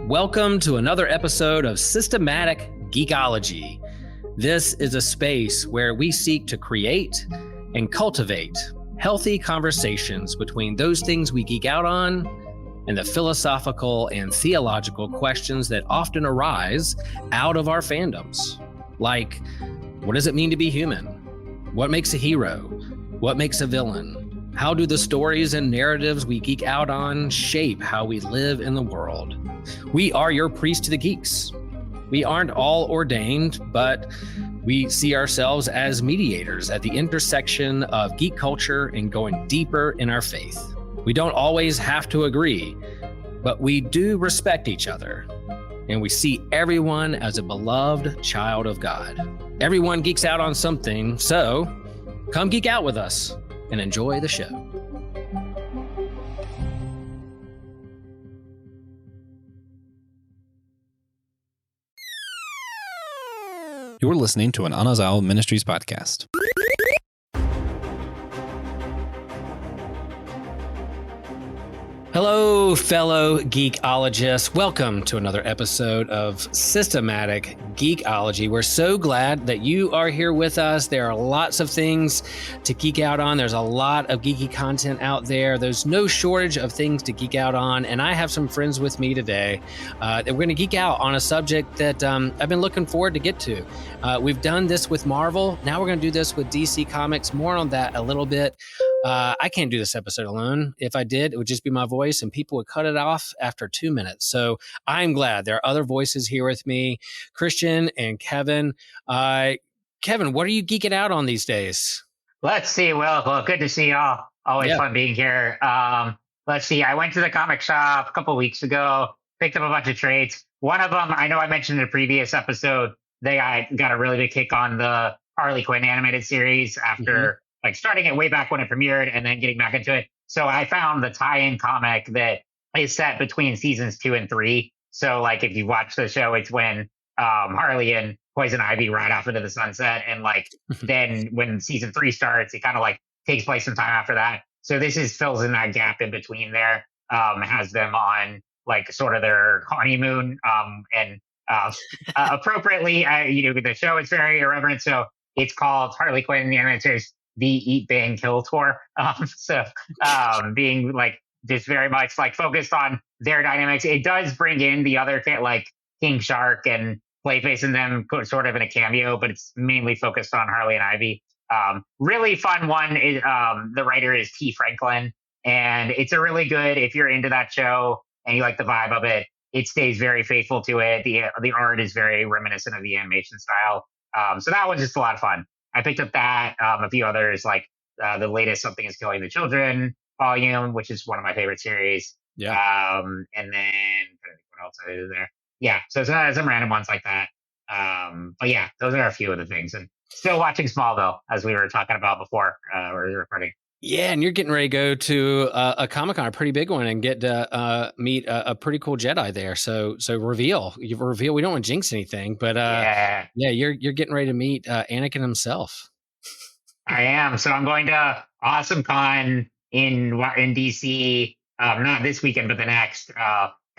Welcome to another episode of Systematic Geekology. This is a space where we seek to create and cultivate healthy conversations between those things we geek out on and the philosophical and theological questions that often arise out of our fandoms. Like, what does it mean to be human? What makes a hero? What makes a villain? How do the stories and narratives we geek out on shape how we live in the world? We are your priest to the geeks. We aren't all ordained, but we see ourselves as mediators at the intersection of geek culture and going deeper in our faith. We don't always have to agree, but we do respect each other, and we see everyone as a beloved child of God. Everyone geeks out on something, so come geek out with us and enjoy the show. You're listening to an Anazao Ministries podcast. Hello, fellow geekologists. Welcome to another episode of Systematic Geekology. We're so glad that you are here with us. There are lots of things to geek out on. There's a lot of geeky content out there. There's no shortage of things to geek out on. And I have some friends with me today that we're going to geek out on a subject that I've been looking forward to get to. We've done this with Marvel. Now we're going to do this with DC Comics. More on that a little bit. I can't do this episode alone. If I did, it would just be my voice and people would cut it off after 2 minutes. So I'm glad there are other voices here with me, Christian and Kevin. Kevin, what are you geeking out on these days? Let's see. Well, good to see y'all. Always fun being here. Let's see. I went to the comic shop a couple weeks ago, picked up a bunch of trades. One of them, I know I mentioned in a previous episode, I got a really big kick on the Harley Quinn animated series after like starting it way back when it premiered and then getting back into it. So I found the tie-in comic that is set between seasons 2 and 3. So like if you watch the show, it's when Harley and Poison Ivy ride off into the sunset. And like then when season 3 starts, it kind of like takes place some time after that. So this fills in that gap in between there, has them on like sort of their honeymoon and appropriately, the show is very irreverent. So it's called Harley Quinn, the animated series, the Eat, Bang, Kill tour. Being like just very much like focused on their dynamics. It does bring in the other like King Shark and Clayface and them sort of in a cameo, but it's mainly focused on Harley and Ivy. Really fun one. The writer is T. Franklin, and it's a really good, if you're into that show and you like the vibe of it, it stays very faithful to it. The art is very reminiscent of the animation style. So that one's just a lot of fun. I picked up that, a few others, like the latest Something is Killing the Children volume, which is one of my favorite series. Yeah. And then, what else is there? Yeah, so some random ones like that. But yeah, those are a few of the things. And still watching Smallville, as we were talking about before we were recording. Yeah, and you're getting ready to go to a Comic-Con, a pretty big one, and get to meet a pretty cool Jedi there. So reveal. We don't want to jinx anything, but you're getting ready to meet Anakin himself. I am. So I'm going to Awesome Con in DC, not this weekend, but the next.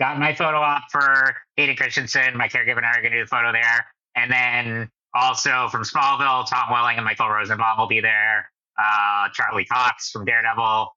Got my photo op for Hayden Christensen. My caregiver and I are going to do the photo there. And then also from Smallville, Tom Welling and Michael Rosenbaum will be there. Charlie Cox from Daredevil,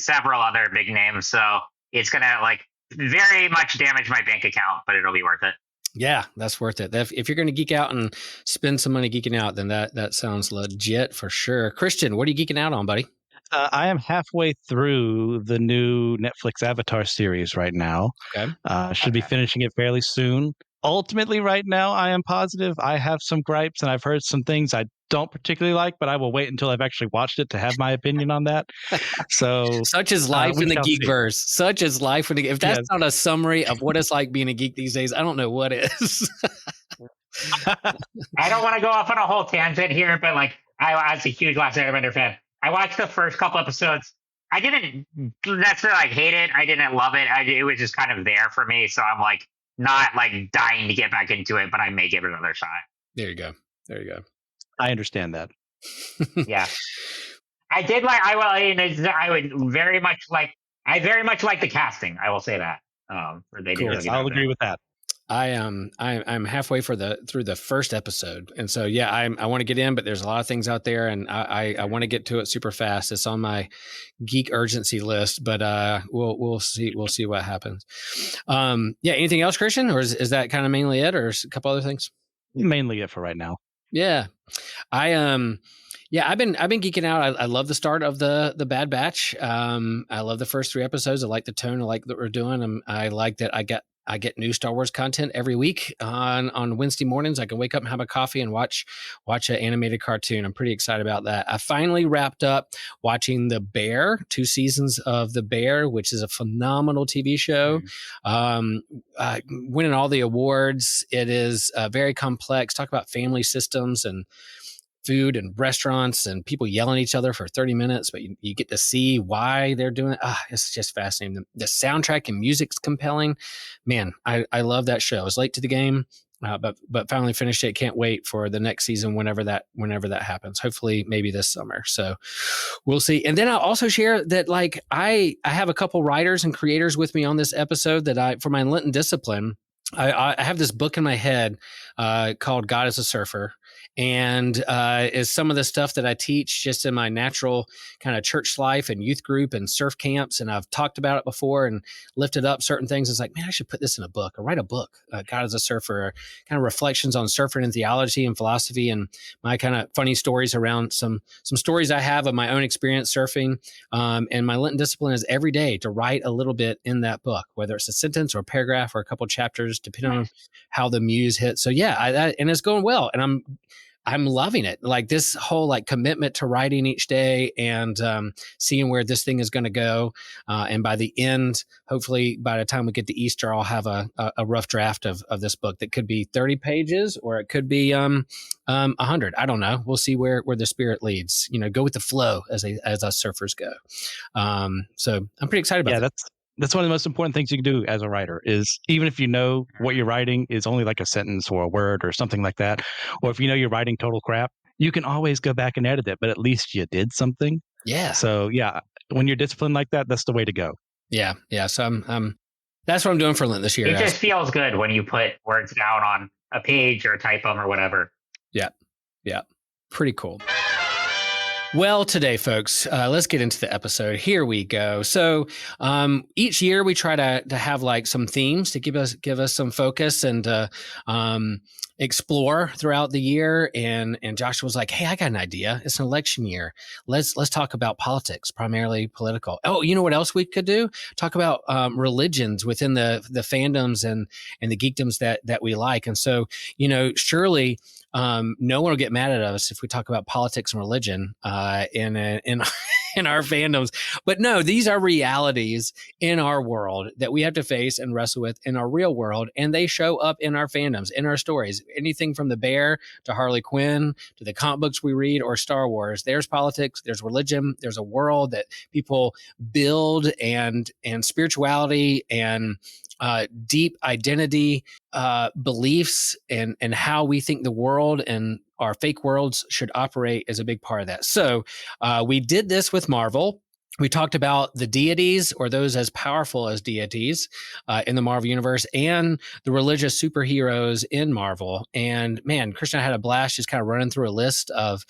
several other big names. So it's going to like very much damage my bank account, but it'll be worth it. Yeah, that's worth it. If you're going to geek out and spend some money geeking out, then that sounds legit for sure. Christian, what are you geeking out on, buddy? I am halfway through the new Netflix Avatar series right now. Okay. Should be finishing it fairly soon. Ultimately, right now, I am positive I have some gripes and I've heard some things I don't particularly like, but I will wait until I've actually watched it to have my opinion on that. So, such is life in the geekverse. Such is life in the. If that's not a summary of what it's like being a geek these days, I don't know what is. I don't want to go off on a whole tangent here, but like I was a huge Last Airbender fan. I watched the first couple episodes. I didn't necessarily like hate it. I didn't love it. It was just kind of there for me. So I'm like not like dying to get back into it, but I may give it another shot. There you go. I understand that. Yeah. I did like, I would very much like I very much like the casting. I will say that. They did Cool. really Yes, good I'll over agree there. with that. I'm halfway through the first episode, and so yeah, I want to get in, but there's a lot of things out there, and I want to get to it super fast. It's on my geek urgency list, but we'll see what happens. Yeah, anything else, Christian, or is that kind of mainly it, or a couple other things? Mainly it for right now. Yeah, yeah, I've been geeking out. I love the start of the Bad Batch. I love the first 3 episodes. I like the tone. I like what we're doing. I like that I get new Star Wars content every week on Wednesday mornings. I can wake up and have a coffee and watch an animated cartoon. I'm pretty excited about that. I finally wrapped up watching The Bear, 2 seasons of The Bear, which is a phenomenal TV show. Winning all the awards. It is very complex. Talk about family systems and food and restaurants and people yelling at each other for 30 minutes, but you get to see why they're doing it. It's just fascinating. The soundtrack and music's compelling. Man, I love that show. I was late to the game, but finally finished it. Can't wait for the next season whenever that happens. Hopefully maybe this summer. So we'll see. And then I'll also share that like I have a couple writers and creators with me on this episode that for my Lenten discipline, I have this book in my head called God as a Surfer. And is some of the stuff that I teach just in my natural kind of church life and youth group and surf camps. And I've talked about it before and lifted up certain things. It's like, man, I should put this in a book or write a book, God as a Surfer, kind of reflections on surfing and theology and philosophy and my kind of funny stories around some stories I have of my own experience surfing. And my Lenten discipline is every day to write a little bit in that book, whether it's a sentence or a paragraph or a couple chapters, depending on how the muse hits. So yeah, and it's going well. And I'm loving it. Like this whole like commitment to writing each day and seeing where this thing is going to go. And by the end, hopefully by the time we get to Easter, I'll have a rough draft of this book that could be 30 pages or it could be 100. I don't know. We'll see where the spirit leads. Go with the flow as us surfers go. So I'm pretty excited about that. That's one of the most important things you can do as a writer is even if you know what you're writing is only like a sentence or a word or something like that, or if you know you're writing total crap, you can always go back and edit it, but at least you did something. Yeah. So yeah, when you're disciplined like that, that's the way to go. Yeah. Yeah. So that's what I'm doing for Lent this year. It just feels good when you put words down on a page or type them or whatever. Yeah. Yeah. Pretty cool. Well, today, folks, let's get into the episode. Here we go. So each year we try to have like some themes to give us some focus and explore throughout the year. And Joshua was like, "Hey, I got an idea. It's an election year. Let's talk about politics, primarily political. Oh, you know what else we could do? Talk about religions within the fandoms and the geekdoms that we like. And so, surely." No one will get mad at us if we talk about politics and religion in our fandoms. But no, these are realities in our world that we have to face and wrestle with in our real world. And they show up in our fandoms, in our stories. Anything from the Bear to Harley Quinn to the comic books we read or Star Wars. There's politics, there's religion, there's a world that people build and spirituality and deep identity beliefs and how we think the world and our fake worlds should operate is a big part of that. So we did this with Marvel. We talked about the deities or those as powerful as deities in the Marvel universe and the religious superheroes in Marvel. And man, Christian had a blast just kind of running through a list of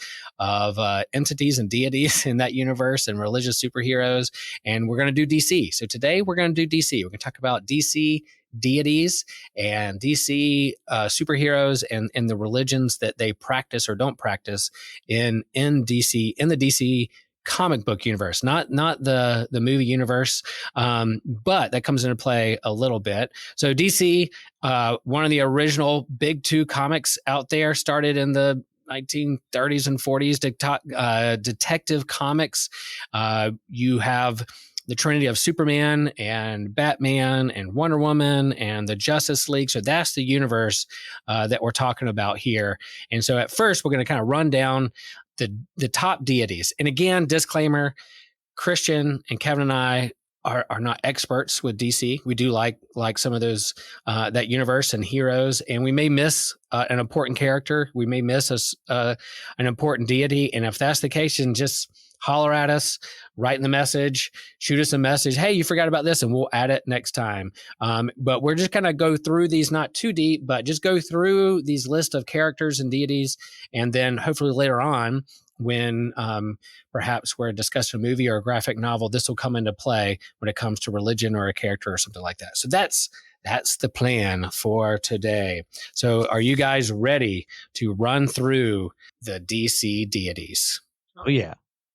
entities and deities in that universe and religious superheroes. And we're going to do DC. So today we're going to do DC. We're going to talk about DC deities and DC superheroes and the religions that they practice or don't practice in DC, in the DC comic book universe, not the movie universe, but that comes into play a little bit. So DC, one of the original big 2 comics out there, started in the 1930s and 40s, detective comics. You have the trinity of Superman and Batman and Wonder Woman and the Justice League. So that's the universe that we're talking about here. And so at first, we're going to kind of run down the top deities. And again, disclaimer, Christian and Kevin and I are not experts with DC. We do like some of those, that universe and heroes, and we may miss an important character. We may miss an important deity. And if that's the case, then just holler at us, write in the message, shoot us a message. Hey, you forgot about this, and we'll add it next time. But we're just going to go through these, not too deep, but just go through these list of characters and deities. And then hopefully later on, when perhaps we're discussing a movie or a graphic novel, this will come into play when it comes to religion or a character or something like that. So that's the plan for today. So are you guys ready to run through the DC deities? Oh, yeah.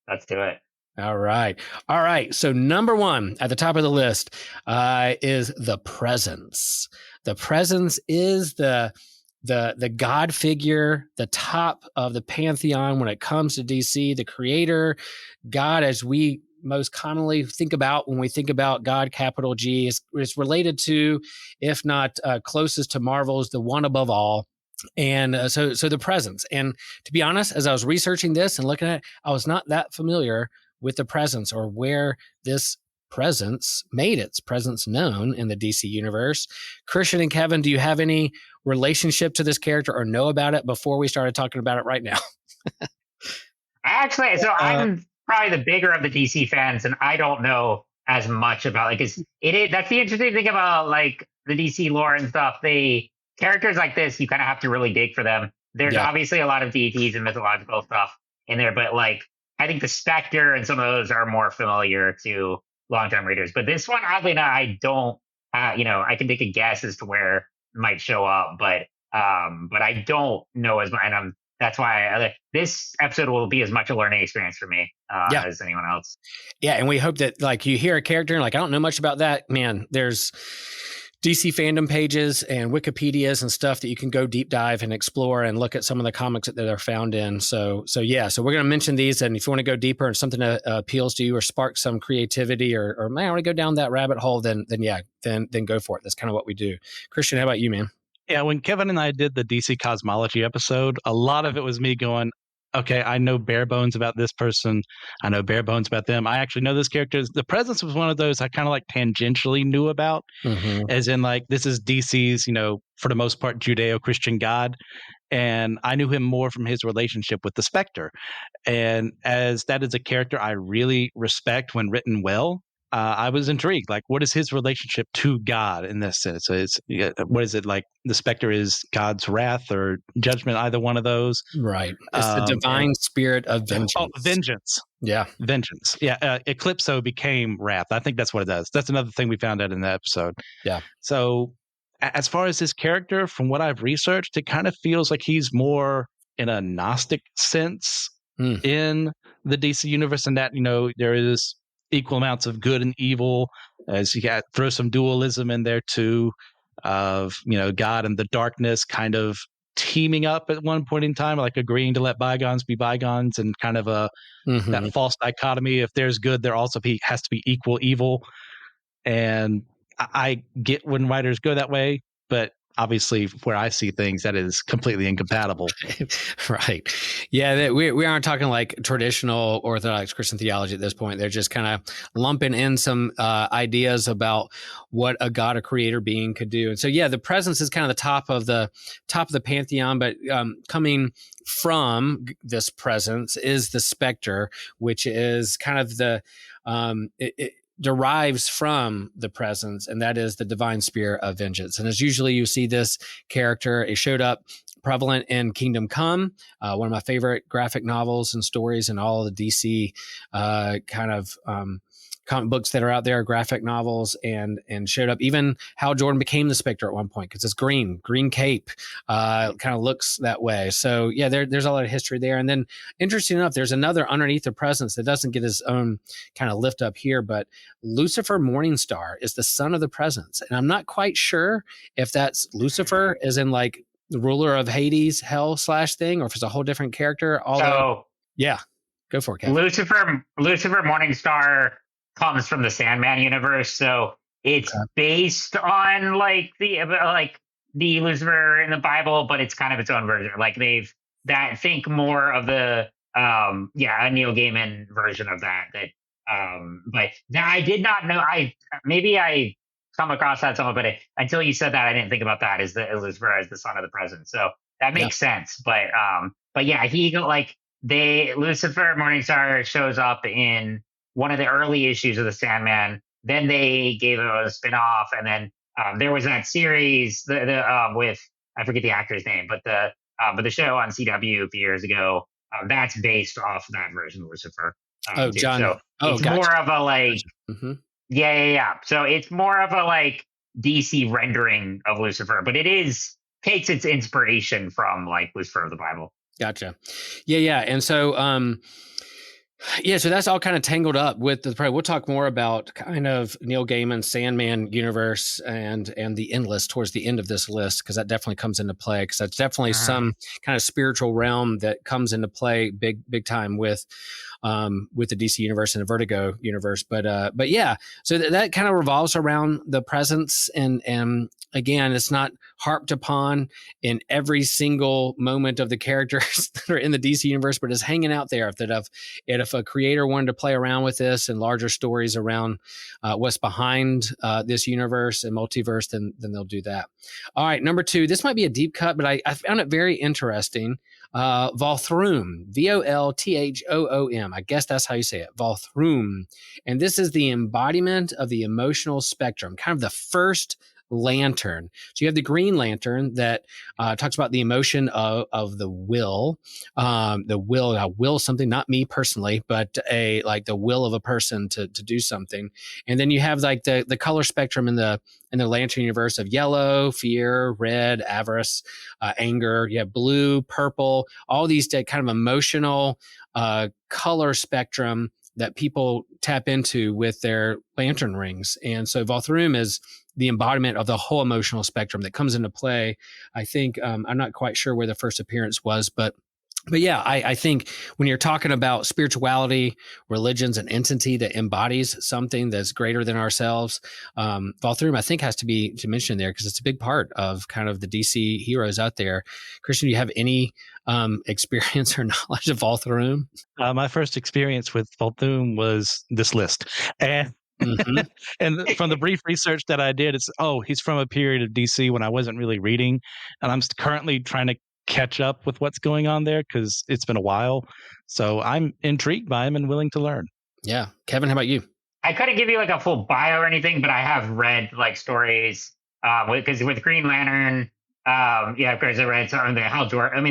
Let's do it. All right. So number one at the top of the list is the presence. The presence is the God figure, the top of the pantheon when it comes to DC, the creator, God, as we most commonly think about when we think about God, capital G, is related to, if not closest to Marvel, is the one above all. And so the presence. And to be honest, as I was researching this and looking at it, I was not that familiar with the presence or where this presence made its presence known in the DC universe. Christian and Kevin, do you have any relationship to this character or know about it before we started talking about it right now? Actually, so I'm probably the bigger of the DC fans, and I don't know as much about like that's the interesting thing about like the DC lore and stuff. Characters like this, you kind of have to really dig for them. There's obviously a lot of deities and mythological stuff in there, but like I think the Spectre and some of those are more familiar to longtime readers. But this one, oddly enough, I don't. I can take a guess as to where it might show up, but I don't know as much. And that's why this episode will be as much a learning experience for me as anyone else. Yeah, and we hope that like you hear a character and like I don't know much about that. Man, there's DC fandom pages and Wikipedias and stuff that you can go deep dive and explore and look at some of the comics that they're found in. So we're going to mention these. And if you want to go deeper and something that appeals to you or sparks some creativity or man, I want to go down that rabbit hole, then go for it. That's kind of what we do. Christian, how about you, man? Yeah, when Kevin and I did the DC cosmology episode, a lot of it was me going, okay, I know bare bones about this person. I know bare bones about them. I actually know this character. The presence was one of those I kind of like tangentially knew about, as in like this is DC's, for the most part, Judeo-Christian God. And I knew him more from his relationship with the Spectre. And as that is a character I really respect when written well, I was intrigued. Like, what is his relationship to God in this sense? So what is it like? The Spectre is God's wrath or judgment, either one of those. Right. It's the divine spirit of vengeance. Oh, vengeance. Yeah. Vengeance. Yeah. Eclipso became wrath. I think that's what it does. That's another thing we found out in the episode. Yeah. So as far as his character, from what I've researched, it kind of feels like he's more in a Gnostic sense in the DC universe, and that, there is equal amounts of good and evil, as you got throw some dualism in there too, of God and the darkness kind of teaming up at one point in time, like agreeing to let bygones be bygones, and kind of that false dichotomy. If there's good, there also has to be equal evil. And I get when writers go that way, but obviously where I see things, that is completely incompatible. Right. Yeah, we aren't talking like traditional Orthodox Christian theology at this point. They're just kind of lumping in some ideas about what a God, a creator being could do. And so, yeah, the presence is kind of the top of the pantheon, but coming from this presence is the Spectre, which is kind of the it derives from the presence, and that is the divine spirit of vengeance. And as usually you see this character, it showed up prevalent in Kingdom Come, one of my favorite graphic novels and stories in all of the DC kind of comic books that are out there, graphic novels, and showed up even how Jordan became the Spectre at one point, because it's green cape, kind of looks that way. So yeah, there's a lot of history there. And then interesting enough, there's another underneath the presence that doesn't get his own kind of lift up here, but Lucifer Morningstar is the son of the presence. And I'm not quite sure if that's Lucifer as in like the ruler of Hades, hell / thing, or if it's a whole different character. Although, yeah, go for it, Kevin. Lucifer Morningstar comes from the Sandman universe, so it's based on like the Lucifer in the Bible, but it's kind of its own version. Like think more of the a Neil Gaiman version of that. But I did not know. I come across that somewhat, but until you said that, I didn't think about that as Lucifer as the son of the present. So that makes sense. But yeah, he like Lucifer Morningstar shows up in one of the early issues of the Sandman. Then they gave it a spin-off, and then there was that series with, I forget the actor's name, but the show on CW a few years ago, that's based off that version of Lucifer. Too. John. So it's gotcha. more of a like, Mm-hmm. yeah. So it's more of a like DC rendering of Lucifer, but takes its inspiration from like Lucifer of the Bible. Gotcha. Yeah. And so, so that's all kind of tangled up with we'll talk more about kind of Neil Gaiman's Sandman universe and the Endless towards the end of this list, because that definitely comes into play, because that's definitely some kind of spiritual realm that comes into play big time with the DC universe and the Vertigo universe. But yeah, so that kind of revolves around the presence, and again, it's not harped upon in every single moment of the characters that are in the DC universe, but it's hanging out there. If a creator wanted to play around with this and larger stories around what's behind this universe and multiverse, then they'll do that. All right, number 2. This might be a deep cut, but I found it very interesting. Volthroom, Volthoom. I guess that's how you say it, Volthroom. And this is the embodiment of the emotional spectrum, kind of the first lantern. So you have the Green Lantern that talks about the emotion of the will. I will something, not me personally, but the will of a person to do something. And then you have like the color spectrum in the Lantern universe of yellow, fear, red, avarice, anger. You have blue, purple, all these kind of emotional color spectrum that people tap into with their lantern rings. And so Volthroom is the embodiment of the whole emotional spectrum that comes into play. I think, I'm not quite sure where the first appearance was, but yeah, I think when you're talking about spirituality, religion's an entity that embodies something that's greater than ourselves. Volthroom, I think, has to be mentioned there because it's a big part of kind of the DC heroes out there. Christian, do you have any experience or knowledge of Volthroom? My first experience with Volthroom was this list. And and from the brief research that I did, he's from a period of DC when I wasn't really reading. And I'm currently trying to catch up with what's going on there because it's been a while. So I'm intrigued by him and willing to learn. Yeah. Kevin, how about you? I couldn't give you like a full bio or anything, but I have read like stories because with Green Lantern, of course I read some of the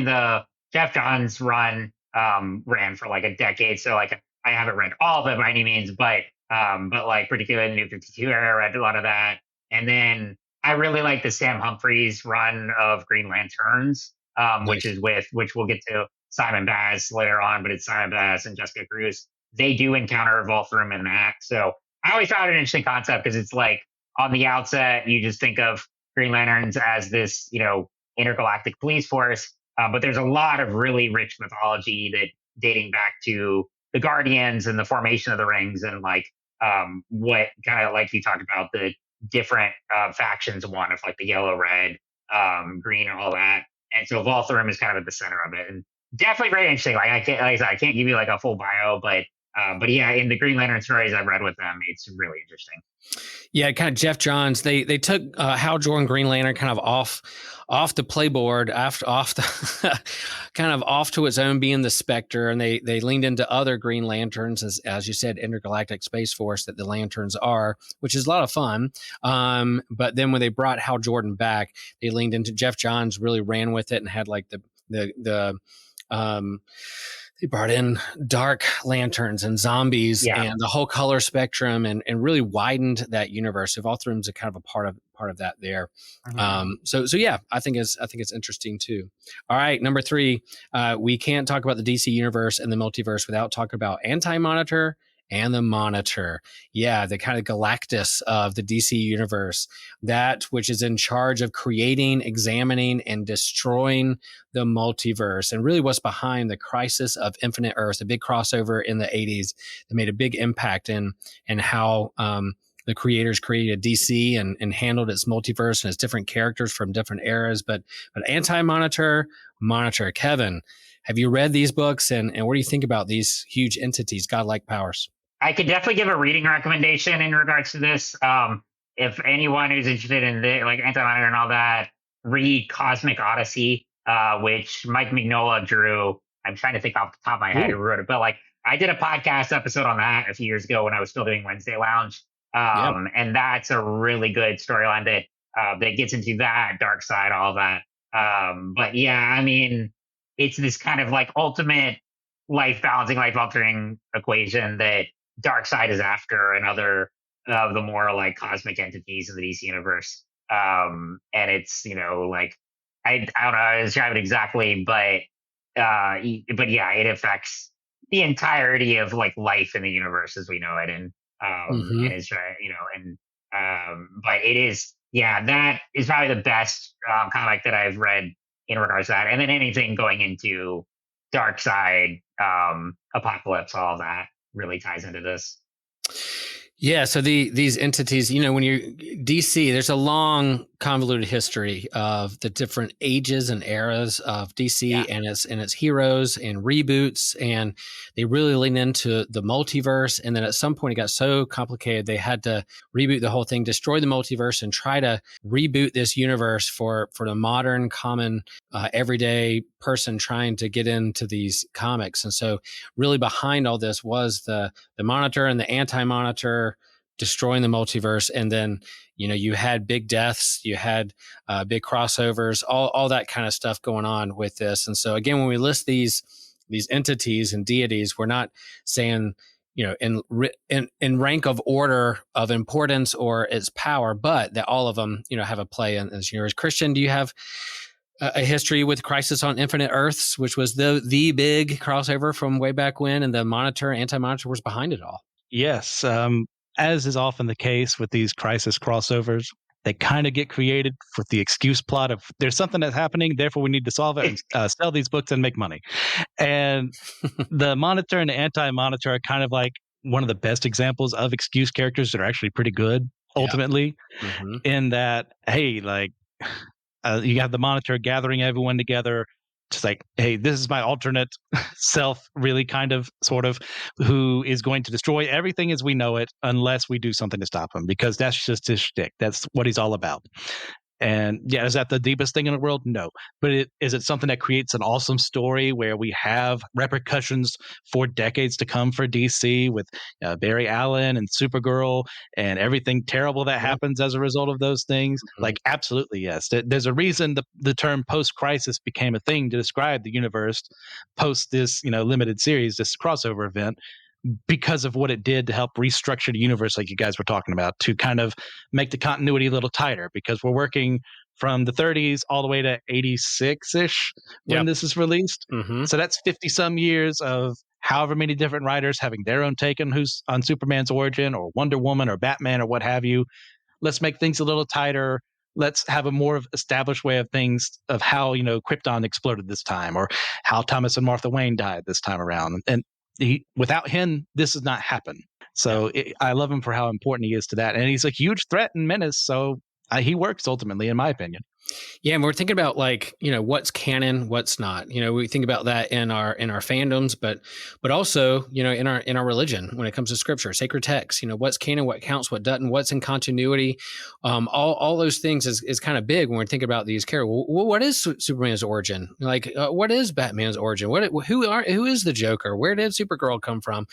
the Jeff Johns run ran for like a decade. So like I haven't read all of it by any means, but like particularly in the New 52 era, I read a lot of that. And then I really like the Sam Humphries run of Green Lanterns. Which we'll get to Simon Baz later on, but it's Simon Baz and Jessica Cruz. They do encounter Volthroom in that. So I always found it an interesting concept because it's like on the outset, you just think of Green Lanterns as this, intergalactic police force. But there's a lot of really rich mythology that dating back to the Guardians and the formation of the rings and like what kind of like you talked about the different factions one of like the yellow, red, green and all that. And so Volthroom is kind of at the center of it, and definitely very interesting. Like I can't give you like a full bio, but yeah, in the Green Lantern stories I've read with them, it's really interesting. Yeah, kind of Jeff Johns. They took Hal Jordan Green Lantern kind of off the playboard, off the kind of off to its own, being the Spectre, and they leaned into other Green Lanterns, as you said, intergalactic space force that the Lanterns are, which is a lot of fun. But then when they brought Hal Jordan back, they leaned into Jeff Johns, really ran with it, and had like they brought in dark lanterns and zombies and the whole color spectrum and really widened that universe. So Volthroom's a kind of a part of that there. So yeah, I think it's interesting too. All right, number 3, we can't talk about the DC universe and the multiverse without talking about Anti-Monitor and the Monitor. Yeah, the kind of Galactus of the DC universe, that which is in charge of creating, examining, and destroying the multiverse, and really what's behind the Crisis of Infinite Earth, a big crossover in the 80s that made a big impact in how the creators created DC and handled its multiverse and its different characters from different eras. But Anti-Monitor, Monitor. Kevin, have you read these books, and what do you think about these huge entities, godlike powers? I could definitely give a reading recommendation in regards to this. If anyone who's interested in like Anti-Monitor and all that, read Cosmic Odyssey, which Mike Mignola drew. I'm trying to think off the top of my head who wrote it, but like I did a podcast episode on that a few years ago when I was still doing Wednesday Lounge. And that's a really good storyline that gets into that dark side, all that. But yeah, I mean, it's this kind of like ultimate life balancing, life altering equation that dark side is after another of the more like cosmic entities in the DC universe. And it's, like I don't know how to describe it exactly, but yeah, it affects the entirety of like life in the universe as we know it. And it's but it is, yeah, that is probably the best comic that I've read in regards to that. And then anything going into dark side, apocalypse, all that really ties into this. Yeah, so these entities, when you're DC, there's a long convoluted history of the different ages and eras of DC and its heroes and reboots, and they really lean into the multiverse. And then at some point, it got so complicated they had to reboot the whole thing, destroy the multiverse, and try to reboot this universe for the modern, common, everyday person trying to get into these comics. And so, really behind all this was the Monitor and the Anti-Monitor destroying the multiverse, and then you had big deaths, you had big crossovers, all that kind of stuff going on with this. And so again, when we list these entities and deities, we're not saying in rank of order of importance or its power, but that all of them have a play in this universe. Christian, do you have a history with Crisis on Infinite Earths, which was the big crossover from way back when, and the Monitor, Anti-Monitor was behind it all? Yes. As is often the case with these crisis crossovers, they kind of get created with the excuse plot of there's something that's happening, therefore we need to solve it and sell these books and make money. And the Monitor and the Anti-Monitor are kind of like one of the best examples of excuse characters that are actually pretty good, ultimately, in that, hey, like you have the Monitor gathering everyone together. Just like, hey, this is my alternate self, really kind of, sort of, who is going to destroy everything as we know it unless we do something to stop him, because that's just his shtick. That's what he's all about. And yeah, is that the deepest thing in the world? No. But is it something that creates an awesome story where we have repercussions for decades to come for DC with Barry Allen and Supergirl and everything terrible that happens as a result of those things? Like, absolutely, yes. There's a reason the term post-crisis became a thing to describe the universe post this, limited series, this crossover event, because of what it did to help restructure the universe, like you guys were talking about, to kind of make the continuity a little tighter, because we're working from the 30s all the way to 86-ish when this is released. So that's 50 some years of however many different writers having their own take on Superman's origin or Wonder Woman or Batman or what have you. Let's make things a little tighter. Let's have a more established way of things, of how, Krypton exploded this time, or how Thomas and Martha Wayne died this time around. And without him, this does not happen. So I love him for how important he is to that. And he's a huge threat and menace. So he works ultimately, in my opinion. Yeah, and we're thinking about what's canon, what's not. We think about that in our fandoms, but also in our religion when it comes to scripture, sacred texts. What's canon, what counts, what doesn't, what's in continuity. All those things is kind of big when we're thinking about these characters. Well, what is Superman's origin? Like, what is Batman's origin? Who is the Joker? Where did Supergirl come from?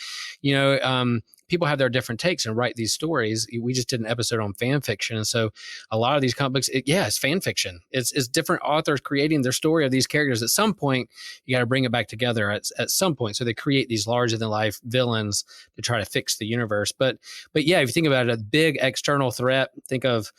People have their different takes and write these stories. We just did an episode on fan fiction. And so a lot of these comic books, it's fan fiction. It's different authors creating their story of these characters. At some point, you got to bring it back together at some point. So they create these larger than life villains to try to fix the universe. But yeah, if you think about it, a big external threat, think of,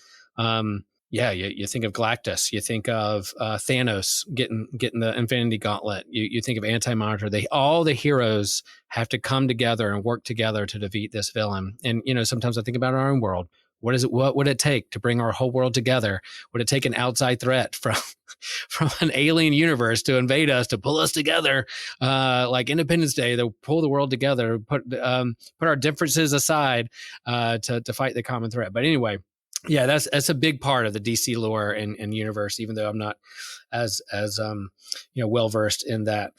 you think of Galactus, you think of Thanos getting the Infinity Gauntlet. You think of Anti-Monitor. All the heroes have to come together and work together to defeat this villain. And sometimes I think about our own world. What would it take to bring our whole world together? Would it take an outside threat from an alien universe to invade us, to pull us together, like Independence Day, to pull the world together, put our differences aside to fight the common threat? But anyway. Yeah, that's a big part of the DC lore and universe, even though I'm not as well versed in that.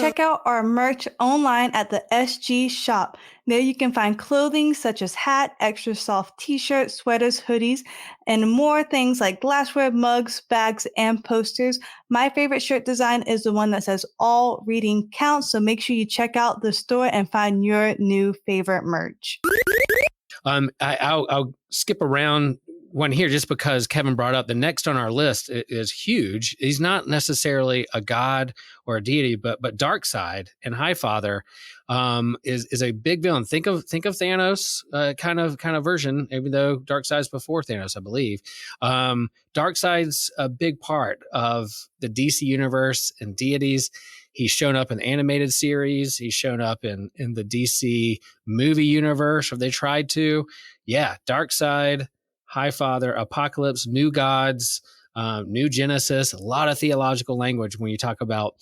check out our merch online at the SG Shop. There you can find clothing such as hat, extra soft t-shirts, sweaters, hoodies, and more things like glassware, mugs, bags, and posters. My favorite shirt design is the one that says all reading counts. So make sure you check out the store and find your new favorite merch. I'll skip around one here just because Kevin brought up the next on our list is huge. He's not necessarily a god or a deity, but Darkseid and Highfather is a big villain. Think of Thanos kind of version, even though Darkseid's before Thanos, I believe. Darkseid's a big part of the DC universe and deities. He's shown up in the animated series. He's shown up in the DC movie universe, or they tried to. Yeah, Darkseid, Highfather, Apocalypse, New Gods, New Genesis, a lot of theological language when you talk about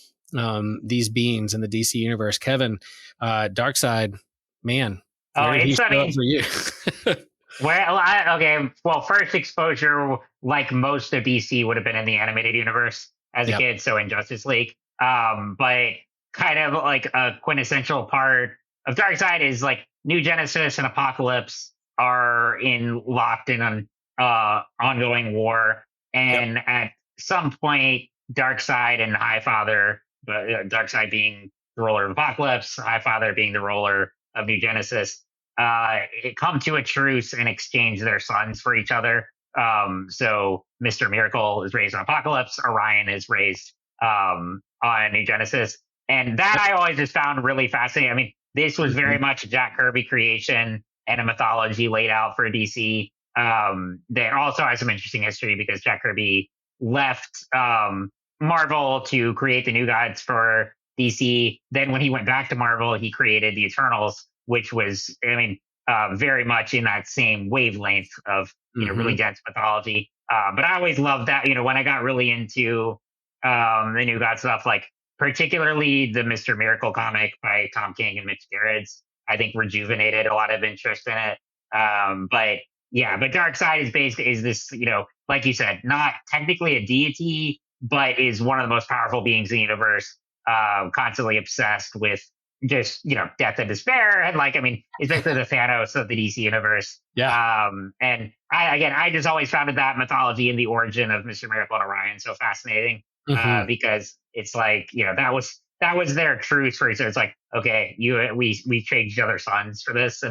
these beings in the DC universe. Kevin, Darkseid, man, where did he show up for you? Well, first exposure, like most of DC, would have been in the animated universe as a kid, so in Justice League. But kind of like a quintessential part of Darkseid is like New Genesis and Apocalypse are locked in an ongoing war, and at some point, Darkseid and Highfather, Darkseid being the ruler of Apocalypse, Highfather being the ruler of New Genesis, come to a truce and exchange their sons for each other. So Mr. Miracle is raised on Apocalypse, Orion is raised on New Genesis, and that I always just found really fascinating. I mean, this was very much a Jack Kirby creation and a mythology laid out for DC that also has some interesting history because Jack Kirby left Marvel to create the New Gods for DC. Then when he went back to Marvel, he created the Eternals, which was, very much in that same wavelength of, really dense mythology. But I always loved that, when I got really into the New God stuff, like particularly the Mr. Miracle comic by Tom King and Mitch Gerrits, I think rejuvenated a lot of interest in it. But Darkseid is this, like you said, not technically a deity, but is one of the most powerful beings in the universe, constantly obsessed with just, death and despair. And is basically the Thanos of the DC universe. Yeah. And I just always founded that mythology and the origin of Mr. Miracle and Orion so fascinating, because it's like, that was their truce for each other. It's like, okay, we traded each other's sons for this.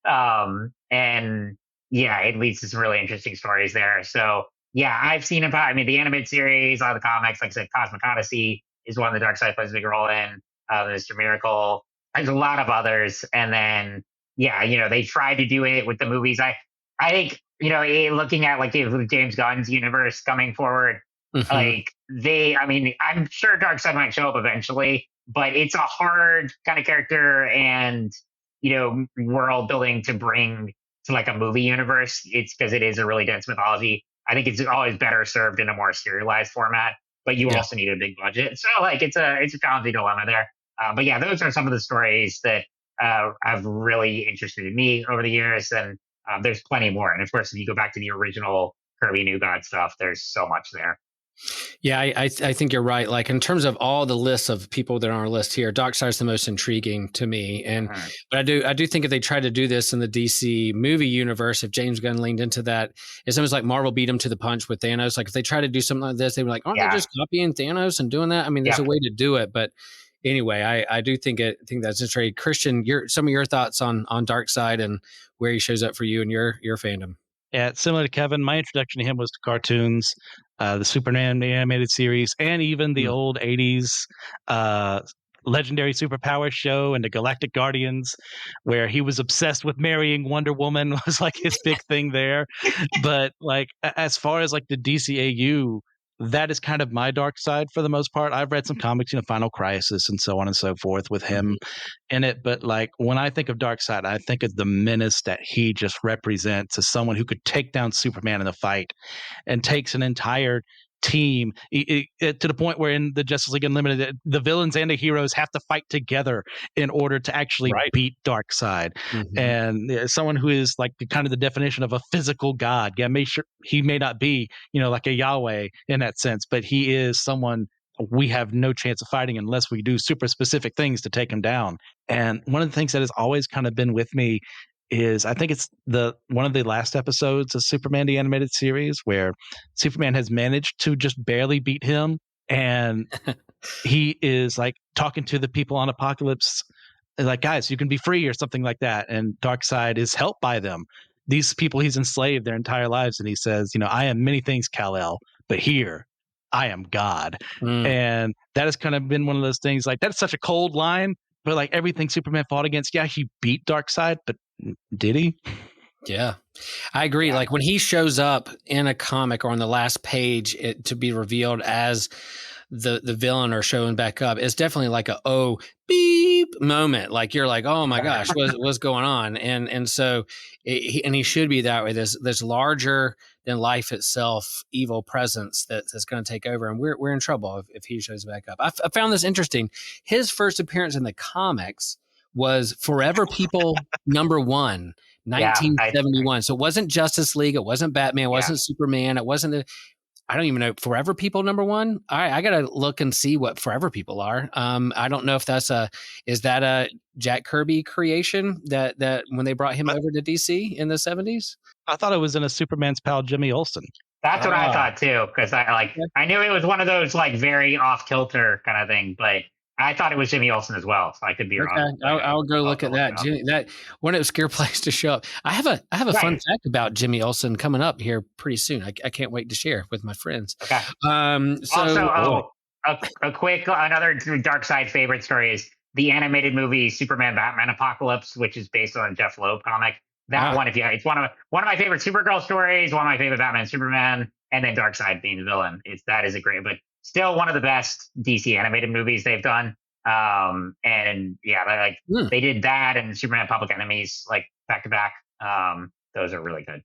And it leads to some really interesting stories there. So I've seen about, the animated series, all the comics, like I said, Cosmic Odyssey is one that Darkseid plays a big role in, Mr. Miracle. There's a lot of others. And then, they tried to do it with the movies. I think, looking at like James Gunn's universe coming forward, I'm sure Darkseid might show up eventually, but it's a hard kind of character and, world building to bring to like a movie universe. It's because it is a really dense mythology. I think it's always better served in a more serialized format, but you also need a big budget. So it's a challenging dilemma there. But those are some of the stories that have really interested me over the years. And there's plenty more. And of course, if you go back to the original Kirby New God stuff, there's so much there. Yeah, I think you're right. Like in terms of all the lists of people that are on our list here, Darkseid's the most intriguing to me. But I do think if they try to do this in the DC movie universe, if James Gunn leaned into that, it's almost like Marvel beat him to the punch with Thanos. Like if they try to do something like this, they were like, aren't they just copying Thanos and doing that? There's a way to do it. But anyway, I do think that's a trade. Christian, some of your thoughts on Darkseid and where he shows up for you and your fandom. Yeah, similar to Kevin, my introduction to him was to cartoons, the Superman animated series, and even the old 80s Legendary Superpower show and the Galactic Guardians, where he was obsessed with marrying Wonder Woman was like his big thing there. But like as far as like the DCAU, that is kind of my dark side for the most part. I've read some comics, Final Crisis and so on and so forth with him in it. But like when I think of Darkseid, I think of the menace that he just represents as someone who could take down Superman in a fight and takes an entire team to the point where in the Justice League Unlimited, the villains and the heroes have to fight together in order to actually beat Darkseid. And someone who is like kind of the definition of a physical god. Yeah, he may not be, like a Yahweh in that sense, but he is someone we have no chance of fighting unless we do super specific things to take him down. And one of the things that has always kind of been with me is I think it's one of the last episodes of Superman the Animated Series where Superman has managed to just barely beat him, and he is like talking to the people on Apocalypse, like, guys, you can be free or something like that. And Darkseid is helped by them. These people he's enslaved their entire lives, and he says, I am many things, Kal-El, but here I am God. And that has kind of been one of those things, like, that's such a cold line, but like everything Superman fought against, yeah, he beat Darkseid, but did he? Yeah, I agree. Yeah. Like when he shows up in a comic or on the last page to be revealed as the villain or showing back up, it's definitely like a beep moment. Like you're like, oh my gosh, what's going on? And so he should be that way. There's larger than life itself evil presence that's going to take over, and we're in trouble if he shows back up. I found this interesting. His first appearance in the comics was Forever People #1, 1971. So it wasn't Justice League, it wasn't Batman, it wasn't Superman, it wasn't I don't even know. Forever People #1. All right, I gotta look and see what Forever People are. I don't know if is that a Jack Kirby creation that when they brought him over to DC in the 70s? I thought it was in a Superman's pal Jimmy Olsen. That's what I thought too, because I knew it was one of those like very off kilter kind of thing, but I thought it was Jimmy Olsen as well, so I could be wrong. I'll go look at that. That one of the scare plays to show up. I have a fun fact about Jimmy Olsen coming up here pretty soon. I can't wait to share with my friends. Okay. Also, a quick another Darkseid favorite story is the animated movie Superman Batman Apocalypse, which is based on a Jeff Loeb comic. That one, it's one of my favorite Supergirl stories, one of my favorite Batman Superman, and then Darkseid being the villain. That is a great, but still one of the best DC animated movies they've done. And yeah, they did that and Superman Public Enemies like back to back. Those are really good.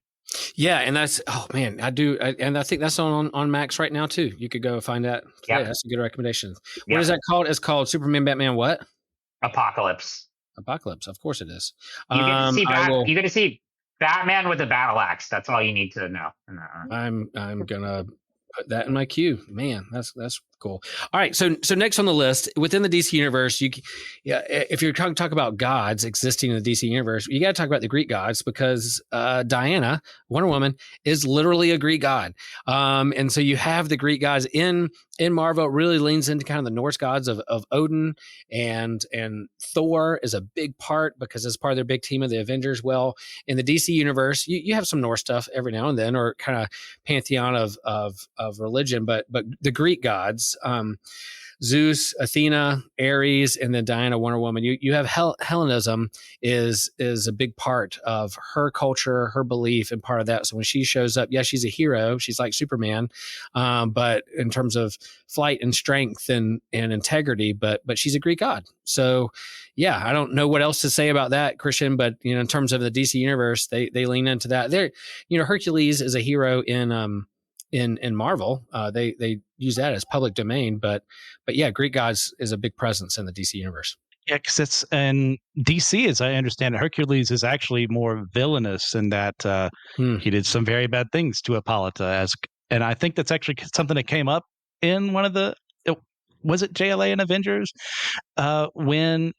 Yeah, and that's and I think that's on Max right now too. You could go find that. Yeah, that's a good recommendation. What is that called? It's called Superman Batman what? Apocalypse. Of course it is. You get to see Batman with a battle axe. That's all you need to know. I'm gonna put that in my queue. Man, that's cool. All right, so next on the list within the DC universe, if you're talking about gods existing in the DC universe, you got to talk about the Greek gods because Diana, Wonder Woman, is literally a Greek god. And so you have the Greek gods in Marvel. It really leans into kind of the Norse gods of Odin and Thor is a big part because it's part of their big team of the Avengers. Well, in the DC universe, you have some Norse stuff every now and then, or kind of pantheon of religion, but the Greek gods. Zeus, Athena, Ares, and then Diana, Wonder Woman. You have Hellenism is a big part of her culture, her belief, and part of that. So when she shows up, she's a hero. She's like Superman, but in terms of flight and strength and integrity, but she's a Greek god. So yeah, I don't know what else to say about that, Christian. But in terms of the DC universe, they lean into that. Hercules is a hero in Marvel. They use that as public domain, but yeah, Greek gods is a big presence in the DC universe. Yeah, because it's in DC, as I understand it, Hercules is actually more villainous in that he did some very bad things to Hippolyta, and I think that's actually something that came up in one of the was it JLA and Avengers when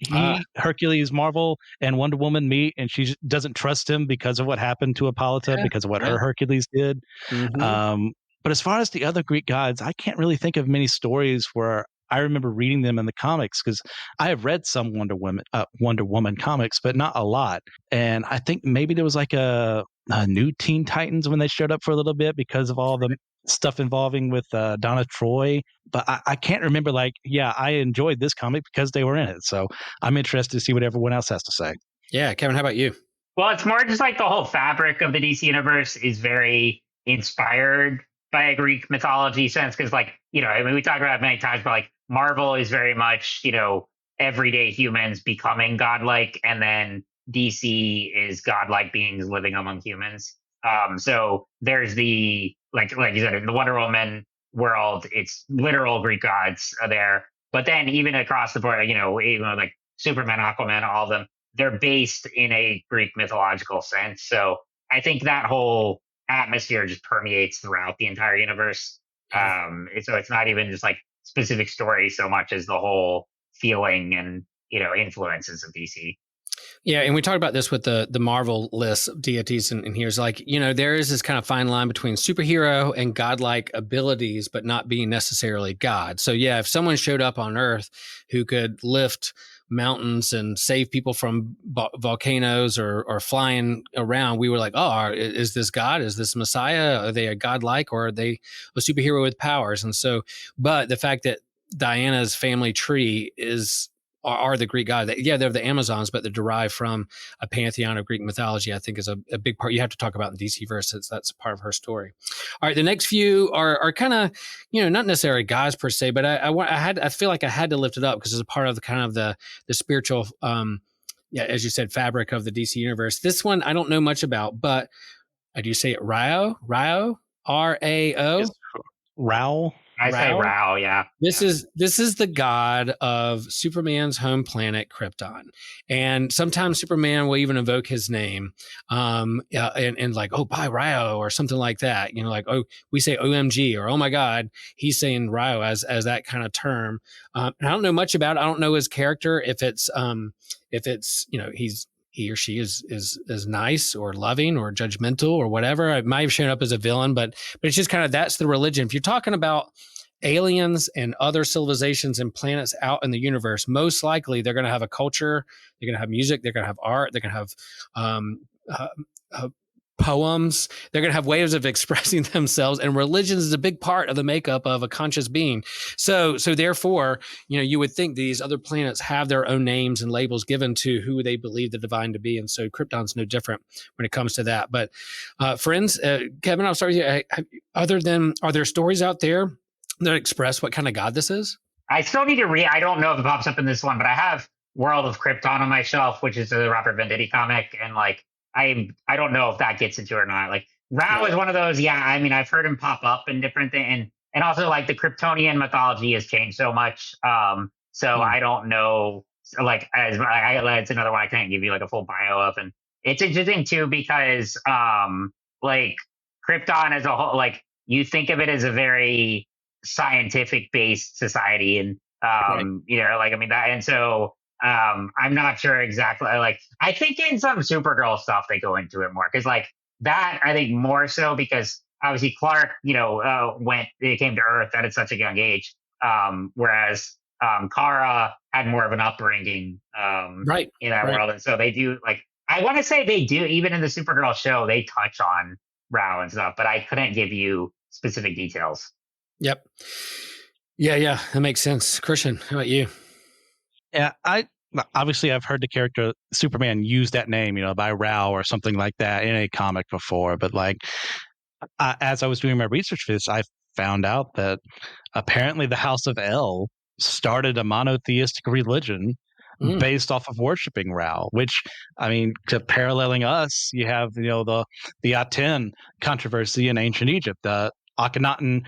Hercules, Marvel, and Wonder Woman meet, and she doesn't trust him because of what happened to Hippolyta because of what her Hercules did. Mm-hmm. But as far as the other Greek gods, I can't really think of many stories where I remember reading them in the comics because I have read some Wonder Woman comics, but not a lot. And I think maybe there was like a new Teen Titans when they showed up for a little bit because of all the stuff involving with Donna Troy. But I can't remember I enjoyed this comic because they were in it. So I'm interested to see what everyone else has to say. Yeah. Kevin, how about you? Well, it's more just like the whole fabric of the DC universe is very inspired by a Greek mythology sense. Because we talk about it many times, but Marvel is very much, everyday humans becoming godlike. And then DC is godlike beings living among humans. So there's the, like you said, in the Wonder Woman world, it's literal Greek gods are there. But then even across the board, even like Superman, Aquaman, all of them, they're based in a Greek mythological sense. So I think that whole atmosphere just permeates throughout the entire universe. So it's not even just like specific story so much as the whole feeling and influences of DC. Yeah, and we talked about this with the Marvel list of deities, and here's like, there is this kind of fine line between superhero and godlike abilities, but not being necessarily God. So yeah, if someone showed up on Earth who could lift mountains and save people from volcanoes or flying around, we were like, oh, is this God? Is this Messiah? Are they a godlike, or are they a superhero with powers? And so, but the fact that Diana's family tree are the Greek gods. Yeah, they're the Amazons, but they're derived from a pantheon of Greek mythology, I think is a big part you have to talk about in DC verse. That's part of her story. All right, the next few are kind of, not necessarily gods per se, but I feel like I had to lift it up because it's a part of the kind of the spiritual, as you said, fabric of the DC universe. This one I don't know much about, but do you say it Rao? R-A-O? Rao? I say Rao, yeah. This is the god of Superman's home planet, Krypton, and sometimes Superman will even invoke his name, and like, oh, bye Rao, or something like that. Like, oh, we say OMG or oh my God, he's saying Rao as that kind of term. And I don't know much about it. I don't know his character, if it's he or she is nice or loving or judgmental or whatever. It might have shown up as a villain, but it's just kind of, that's the religion. If you're talking about aliens and other civilizations and planets out in the universe, most likely they're going to have a culture, they're going to have music, they're going to have art, they're going to have poems, they're going to have ways of expressing themselves, and religion is a big part of the makeup of a conscious being. So therefore, you would think these other planets have their own names and labels given to who they believe the divine to be, and so Krypton's no different when it comes to that. But friends, Kevin, I'll start with you. Are there stories out there that express what kind of god this is? I still need to read. I don't know if it pops up in this one, but I have World of Krypton on my shelf, which is a Robert Venditti comic, and like I don't know if that gets into it or not. Like Rao is one of those. Yeah, I mean, I've heard him pop up in different things, and also like the Kryptonian mythology has changed so much. I don't know. Like it's another one I can't give you like a full bio of, and it's interesting too because like Krypton as a whole, like you think of it as a very scientific based society, and I'm not sure exactly. Like, I think in some Supergirl stuff they go into it more because, like, that I think more so because obviously Clark, it came to Earth at such a young age, whereas Kara had more of an upbringing, in that world, and so they do like. I want to say they do even in the Supergirl show they touch on Rao and stuff, but I couldn't give you specific details. Yep. Yeah, that makes sense. Christian, how about you? Yeah, I've heard the character Superman use that name, by Rao or something like that in a comic before. But like, as I was doing my research for this, I found out that apparently the House of El started a monotheistic religion based off of worshiping Rao. Which, I mean, paralleling us, you have the Aten controversy in ancient Egypt. Akhenaten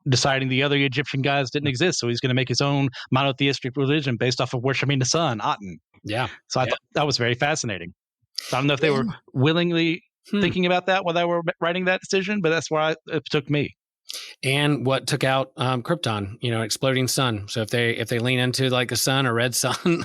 deciding the other Egyptian gods didn't exist, so he's going to make his own monotheistic religion based off of worshiping the sun, Aten. Yeah. So I thought that was very fascinating. So I don't know if they were willingly thinking about that while they were writing that decision, but that's where it took me. And what took out Krypton, exploding sun. So if they lean into like a sun, a red sun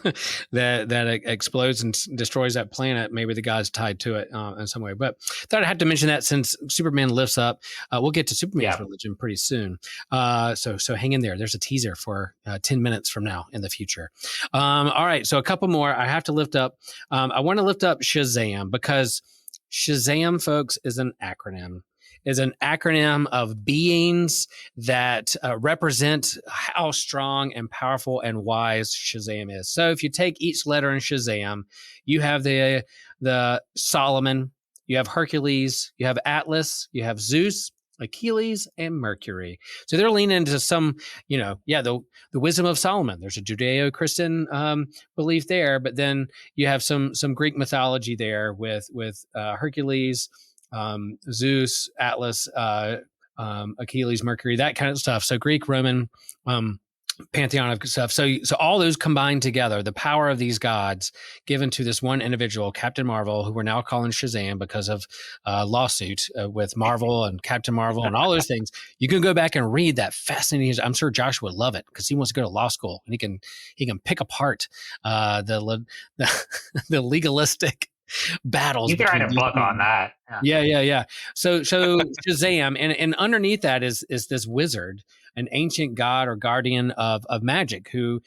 that explodes and destroys that planet, maybe the god's tied to it in some way. But thought I had to mention that since Superman lifts up. We'll get to Superman's religion pretty soon. So hang in there. There's a teaser for 10 minutes from now in the future. All right. So a couple more I have to lift up. I want to lift up Shazam because Shazam, folks, is an acronym. Is an acronym of beings that represent how strong and powerful and wise Shazam is. So if you take each letter in Shazam, you have the Solomon, you have Hercules, you have Atlas, you have Zeus, Achilles, and Mercury. So they're leaning into some, the wisdom of Solomon. There's a Judeo-Christian belief there, but then you have some Greek mythology there with Hercules, Zeus, Atlas, Achilles, Mercury, that kind of stuff. So Greek, Roman, pantheon of stuff. So all those combined together, the power of these gods given to this one individual, Captain Marvel, who we're now calling Shazam because of lawsuit with Marvel and Captain Marvel and all those things. You can go back and read that fascinating. I'm sure Josh would love it because he wants to go to law school and he can pick apart the legalistic battles. You can write a book on that. Yeah. So Shazam, and underneath that is this wizard, an ancient god or guardian of magic who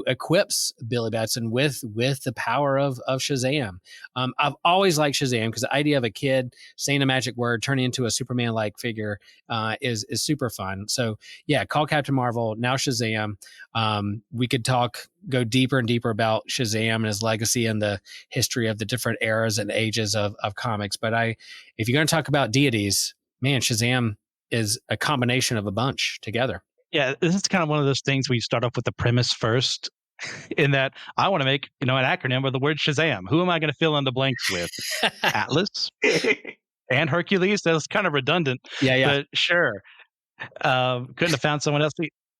equips Billy Batson with the power of Shazam. I've always liked Shazam because the idea of a kid saying a magic word, turning into a Superman-like figure is super fun. So yeah, call Captain Marvel, now Shazam. We could go deeper and deeper about Shazam and his legacy and the history of the different eras and ages of comics. But if you're going to talk about deities, man, Shazam is a combination of a bunch together. Yeah, this is kind of one of those things where you start off with the premise first, in that I want to make an acronym of the word Shazam. Who am I going to fill in the blanks with? Atlas and Hercules. That's kind of redundant. Yeah. But sure, couldn't have found someone else.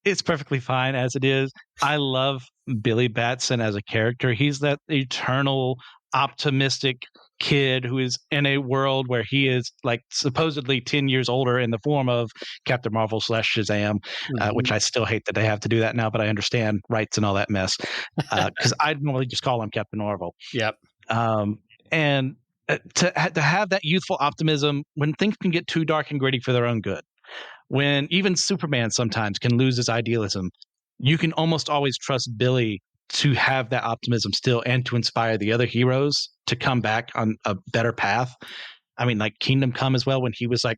It's perfectly fine as it is. I love Billy Batson as a character. He's that eternal, optimistic kid who is in a world where he is like supposedly 10 years older in the form of Captain Marvel / Shazam, which I still hate that they have to do that now, but I understand rights and all that mess. Because I normally just call him Captain Marvel. Yep. And to have that youthful optimism when things can get too dark and gritty for their own good, when even Superman sometimes can lose his idealism, you can almost always trust Billy to have that optimism still and to inspire the other heroes to come back on a better path. I mean, like Kingdom Come as well, when he was like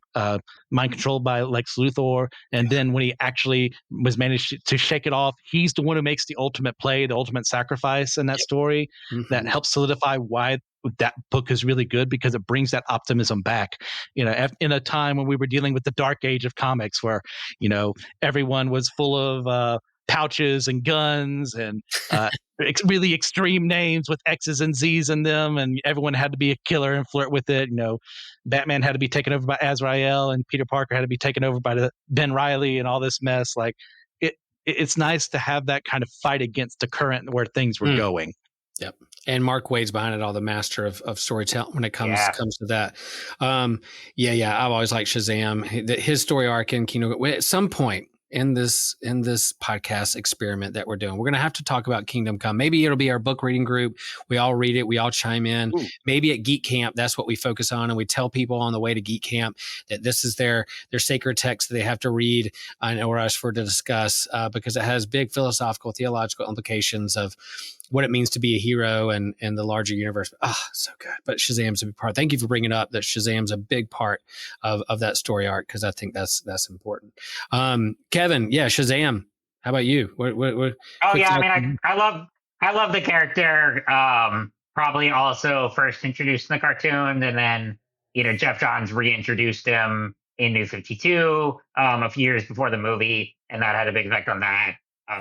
mind controlled by Lex Luthor. And then when he actually was managed to shake it off, he's the one who makes the ultimate play, the ultimate sacrifice in that story that helps solidify why that book is really good, because it brings that optimism back. In a time when we were dealing with the dark age of comics where, everyone was full of pouches and guns and really extreme names with X's and Z's in them, and everyone had to be a killer and flirt with it. Batman had to be taken over by Azrael, and Peter Parker had to be taken over by Ben Reilly, and all this mess. Like it's nice to have that kind of fight against the current where things were going. Yep. And Mark Waid's behind it, all the master of storytelling when it comes to that. I've always liked Shazam. His story arc in Kingdom. At some point in this podcast experiment that we're doing, we're going to have to talk about Kingdom Come. Maybe it'll be our book reading group. We all read it. We all chime in. Ooh. Maybe at Geek Camp, that's what we focus on. And we tell people on the way to Geek Camp that this is their sacred text that they have to read in order for to discuss because it has big philosophical, theological implications of what it means to be a hero and the larger universe. So good. But Shazam's a big part. Thank you for bringing up that Shazam's a big part of that story arc, because I think that's important. Kevin, Shazam. How about you? I love the character. Probably also first introduced in the cartoon, and then Jeff Johns reintroduced him in New 52 a few years before the movie, and that had a big effect on that.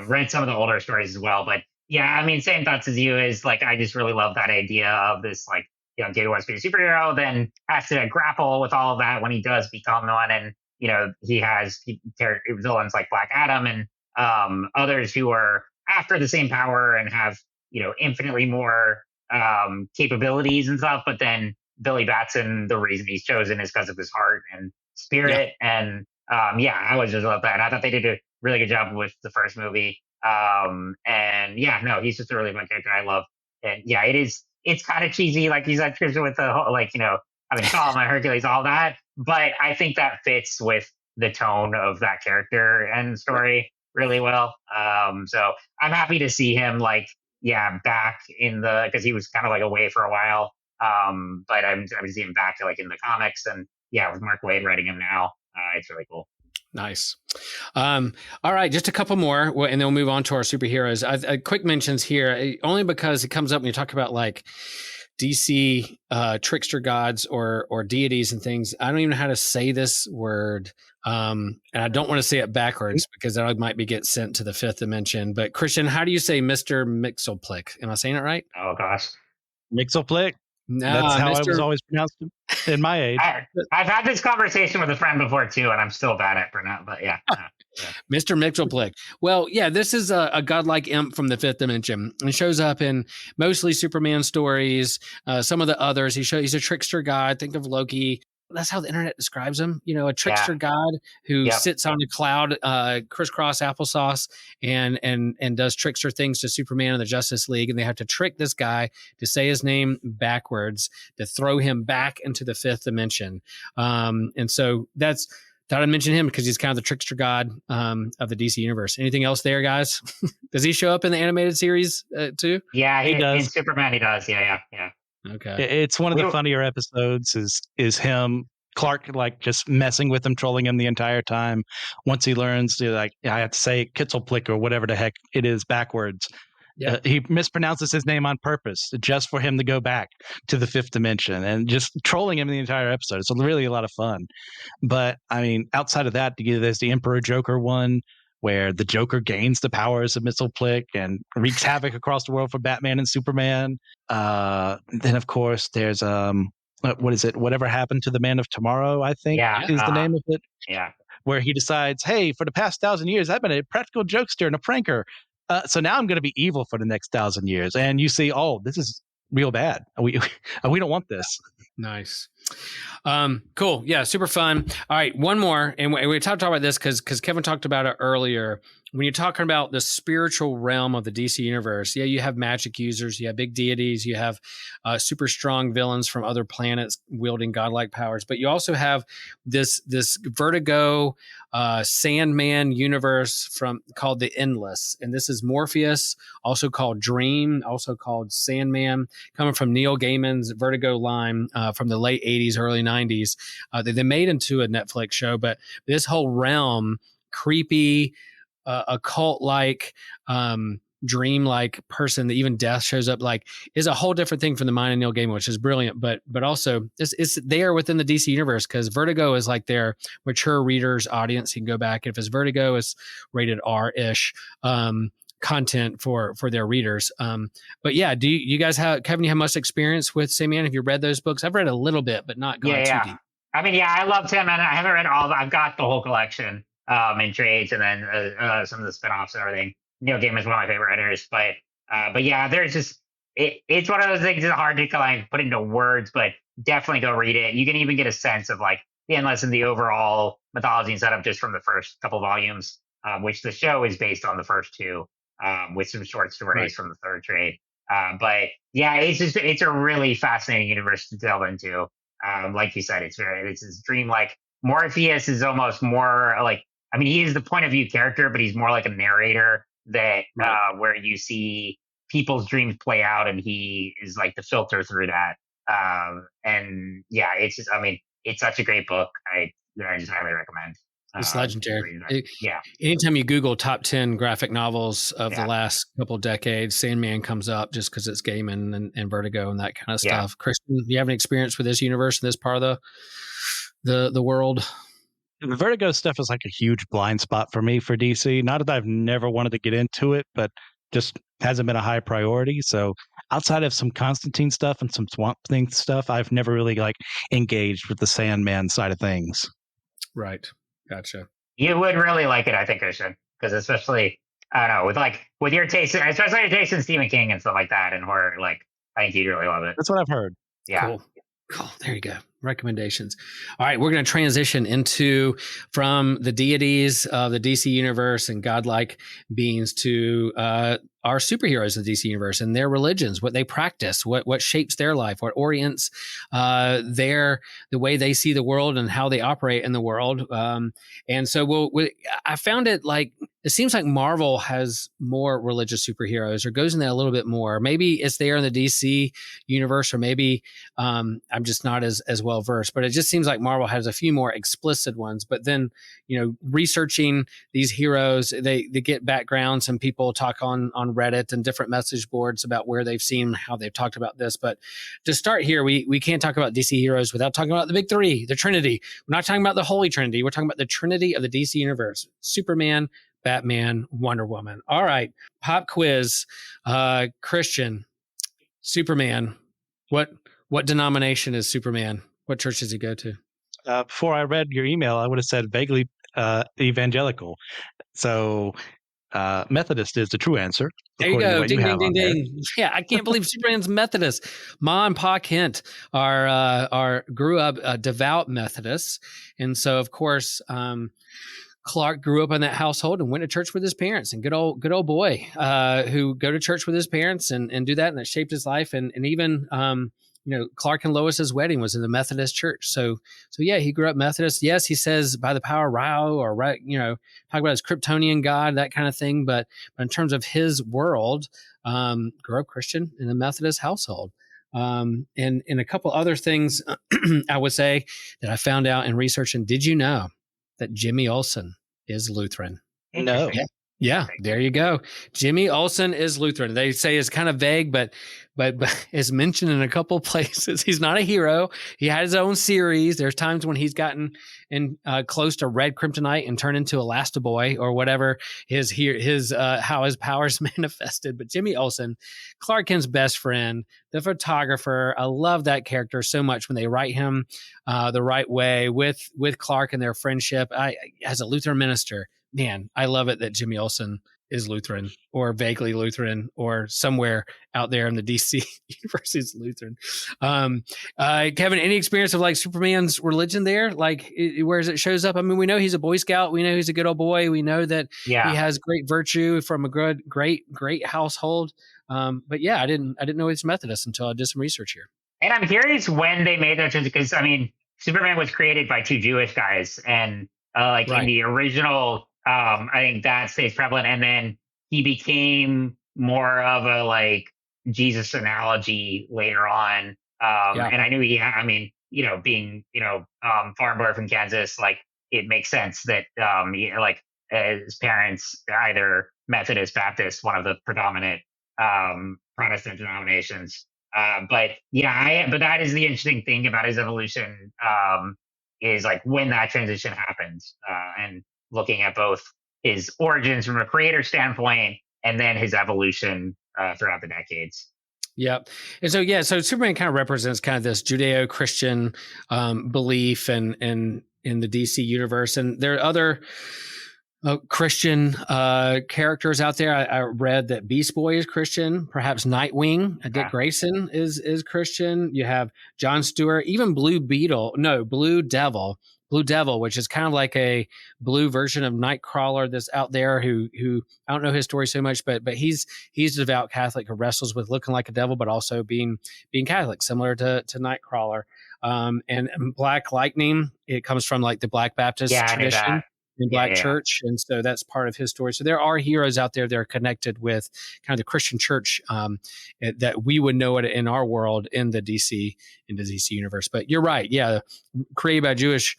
Read some of the older stories as well, but same thoughts as you. Is like, I just really love that idea of this, like, kid who wants to be a superhero, then has to grapple with all of that when he does become one. And, he has villains like Black Adam and others who are after the same power and have, infinitely more capabilities and stuff. But then Billy Batson, the reason he's chosen is because of his heart and spirit. Yeah. And I always just love that. And I thought they did a really good job with the first movie. He's just a really fun character. I love it. Yeah, it's kind of cheesy, like you said, with the whole, having Solomon, Hercules, all that. But I think that fits with the tone of that character and story really well. So I'm happy to see him back because he was kind of like away for a while. But I'm happy to see him back in the comics, and with Mark Waid writing him now, it's really cool. Nice. All right, just a couple more, and then we'll move on to our superheroes. Quick mentions here, only because it comes up when you talk about DC trickster gods or deities and things. I don't even know how to say this word, and I don't want to say it backwards because I might get sent to the fifth dimension. But Christian, how do you say Mr. Mxyzptlk? Am I saying it right? Oh gosh, Mxyzptlk. That's how I was always pronounced in my age. I've had this conversation with a friend before too, and I'm still bad at pronounce. But yeah. Mr. Mixelplick. Well, yeah, this is a godlike imp from the fifth dimension, and shows up in mostly Superman stories. Some of the others, he's a trickster god. Think of Loki. That's how the internet describes him. A trickster god who sits on a cloud, crisscross applesauce, and does trickster things to Superman and the Justice League, and they have to trick this guy to say his name backwards to throw him back into the fifth dimension. And so thought I'd mention him because he's kind of the trickster god of the DC universe. Anything else there, guys? Does he show up in the animated series too? Yeah, he does. In Superman, he does. Yeah. Okay. It's one of the funnier episodes is him, Clark, like just messing with him, trolling him the entire time. Once he learns to I have to say Kitzelplick or whatever the heck it is backwards. Yeah. He mispronounces his name on purpose just for him to go back to the fifth dimension and just trolling him the entire episode. It's really a lot of fun. But I mean, outside of that, there's the Emperor Joker one where the Joker gains the powers of Mxyzptlk and wreaks havoc across the world for Batman and Superman. Then, of course, there's what is it? Whatever Happened to the Man of Tomorrow, I think is the name of it. Yeah. Where he decides, hey, for the past 1,000 years, I've been a practical jokester and a pranker. So now I'm going to be evil for the next 1,000 years. And you see, this is real bad. We don't want this. Nice. Cool. Yeah, super fun. All right, one more. And we talked about this because Kevin talked about it earlier. When you're talking about the spiritual realm of the DC universe, you have magic users, you have big deities, you have super strong villains from other planets wielding godlike powers, but you also have this Vertigo Sandman universe called the Endless, and this is Morpheus, also called Dream, also called Sandman, coming from Neil Gaiman's Vertigo line from the late 80s, early 90s. They made into a Netflix show, but this whole realm, creepy, occult-like, dream-like person that even death shows up like is a whole different thing from the mind of Neil Gaiman, which is brilliant. But also it's there within the DC universe because Vertigo is like their mature readers audience. You can go back, and if it's Vertigo, it's rated R-ish content for their readers. But yeah, do you guys have, Kevin, you have much experience with Sandman? Have you read those books? I've read a little bit, but not gone too deep. I mean, I love Sandman. I haven't read all of it. I've got the whole collection in trades, and then some of the spinoffs and everything. Neil Gaiman is one of my favorite writers, but yeah, there's just it's one of those things that's hard to like put into words, but definitely go read it. You can even get a sense of like the Endless and the overall mythology and setup just from the first couple volumes, which the show is based on the first two, with some short stories from the third trade. But yeah, it's a really fascinating universe to delve into. Like you said, it's this dreamlike. Morpheus is almost more like, I mean, he is the point of view character, but he's more like a narrator that where you see people's dreams play out, and he is like the filter through that. And yeah, it's just, I mean, it's such a great book. I just highly recommend. It's legendary. Anytime you Google top 10 graphic novels of the last couple of decades, Sandman comes up just because it's Gaiman and Vertigo and that kind of stuff. Christian, do you have any experience with this universe and this part of the world? The Vertigo stuff is like a huge blind spot for me for DC. Not that I've never wanted to get into it, but just hasn't been a high priority. So outside of some Constantine stuff and some Swamp Thing stuff, I've never really like engaged with the Sandman side of things. Right. Gotcha. You would really like it, I think, Christian, because especially, I don't know, with your taste, especially your taste in Stephen King and stuff like that and horror, like I think you'd really love it. That's what I've heard. Yeah. Cool. There you go. Recommendations. All right, we're going to transition from the deities of the DC universe and godlike beings to our superheroes of the DC universe and their religions, what they practice, what shapes their life, what orients the way they see the world and how they operate in the world. And so I found it like, it seems like Marvel has more religious superheroes or goes in there a little bit more. Maybe it's there in the DC universe, or maybe I'm just not as well versed, but it just seems like Marvel has a few more explicit ones. But then, researching these heroes, they get backgrounds, and people talk on Reddit and different message boards about where they've seen how they've talked about this. But to start here, we can't talk about DC heroes without talking about the big three, the Trinity. We're not talking about the Holy Trinity. We're talking about the Trinity of the DC universe: Superman, Batman, Wonder Woman. All right, pop quiz. Christian, Superman. What What denomination is Superman? What church does he go to? Before I read your email, I would have said vaguely evangelical. So Methodist is the true answer. There you go. Ding, ding, ding, there. ding. Yeah, I can't believe Superman's Methodist. Ma and Pa Kent grew up devout Methodists, and so of course Clark grew up in that household and went to church with his parents. And good old boy who go to church with his parents and do that, and that shaped his life. And even Clark and Lois's wedding was in the Methodist church. So yeah, he grew up Methodist. Yes, he says by the power of Ra, or talk about his Kryptonian God, that kind of thing. But in terms of his world, grew up Christian in a Methodist household. And a couple other things I would say that I found out in research. And did you know that Jimmy Olsen is Lutheran? No. Yeah, there you go. Jimmy Olsen is Lutheran. They say it's kind of vague, but is mentioned in a couple places. He's not a hero. He had his own series. There's times when he's gotten in close to red kryptonite and turned into Elastiboy or whatever his how his powers manifested. But Jimmy Olsen, Clark Kent's best friend, the photographer. I love that character so much when they write him the right way with Clark and their friendship. As a Lutheran minister, man, I love it that Jimmy Olsen is Lutheran or vaguely Lutheran or somewhere out there in the DC universe is Lutheran. Kevin, any experience of like Superman's religion there? Like where it shows up? I mean, we know he's a Boy Scout. We know he's a good old boy. We know that he has great virtue from a good, great household. But yeah, I didn't know he's Methodist until I did some research here. And I'm curious when they made that transition, because I mean, Superman was created by two Jewish guys, and in the original, I think that stays prevalent, and then he became more of a like Jesus analogy later on. And I knew being farm boy from Kansas, like it makes sense that his parents either Methodist, Baptist, one of the predominant Protestant denominations. But that is the interesting thing about his evolution, is like when that transition happens, and looking at both his origins from a creator standpoint and then his evolution throughout the decades. Yep. And so Superman kind of represents kind of this Judeo-Christian belief and in the DC universe. And there are other Christian characters out there. I read that Beast Boy is Christian, perhaps Nightwing, Dick Grayson is Christian. You have John Stewart, even Blue Devil, which is kind of like a blue version of Nightcrawler that's out there who I don't know his story so much, but he's a devout Catholic who wrestles with looking like a devil, but also being Catholic, similar to Nightcrawler. And Black Lightning, it comes from like the Black Baptist tradition in Black church. And so that's part of his story. So there are heroes out there that are connected with kind of the Christian church that we would know it in our world in the DC universe. But you're right. Yeah. Created by Jewish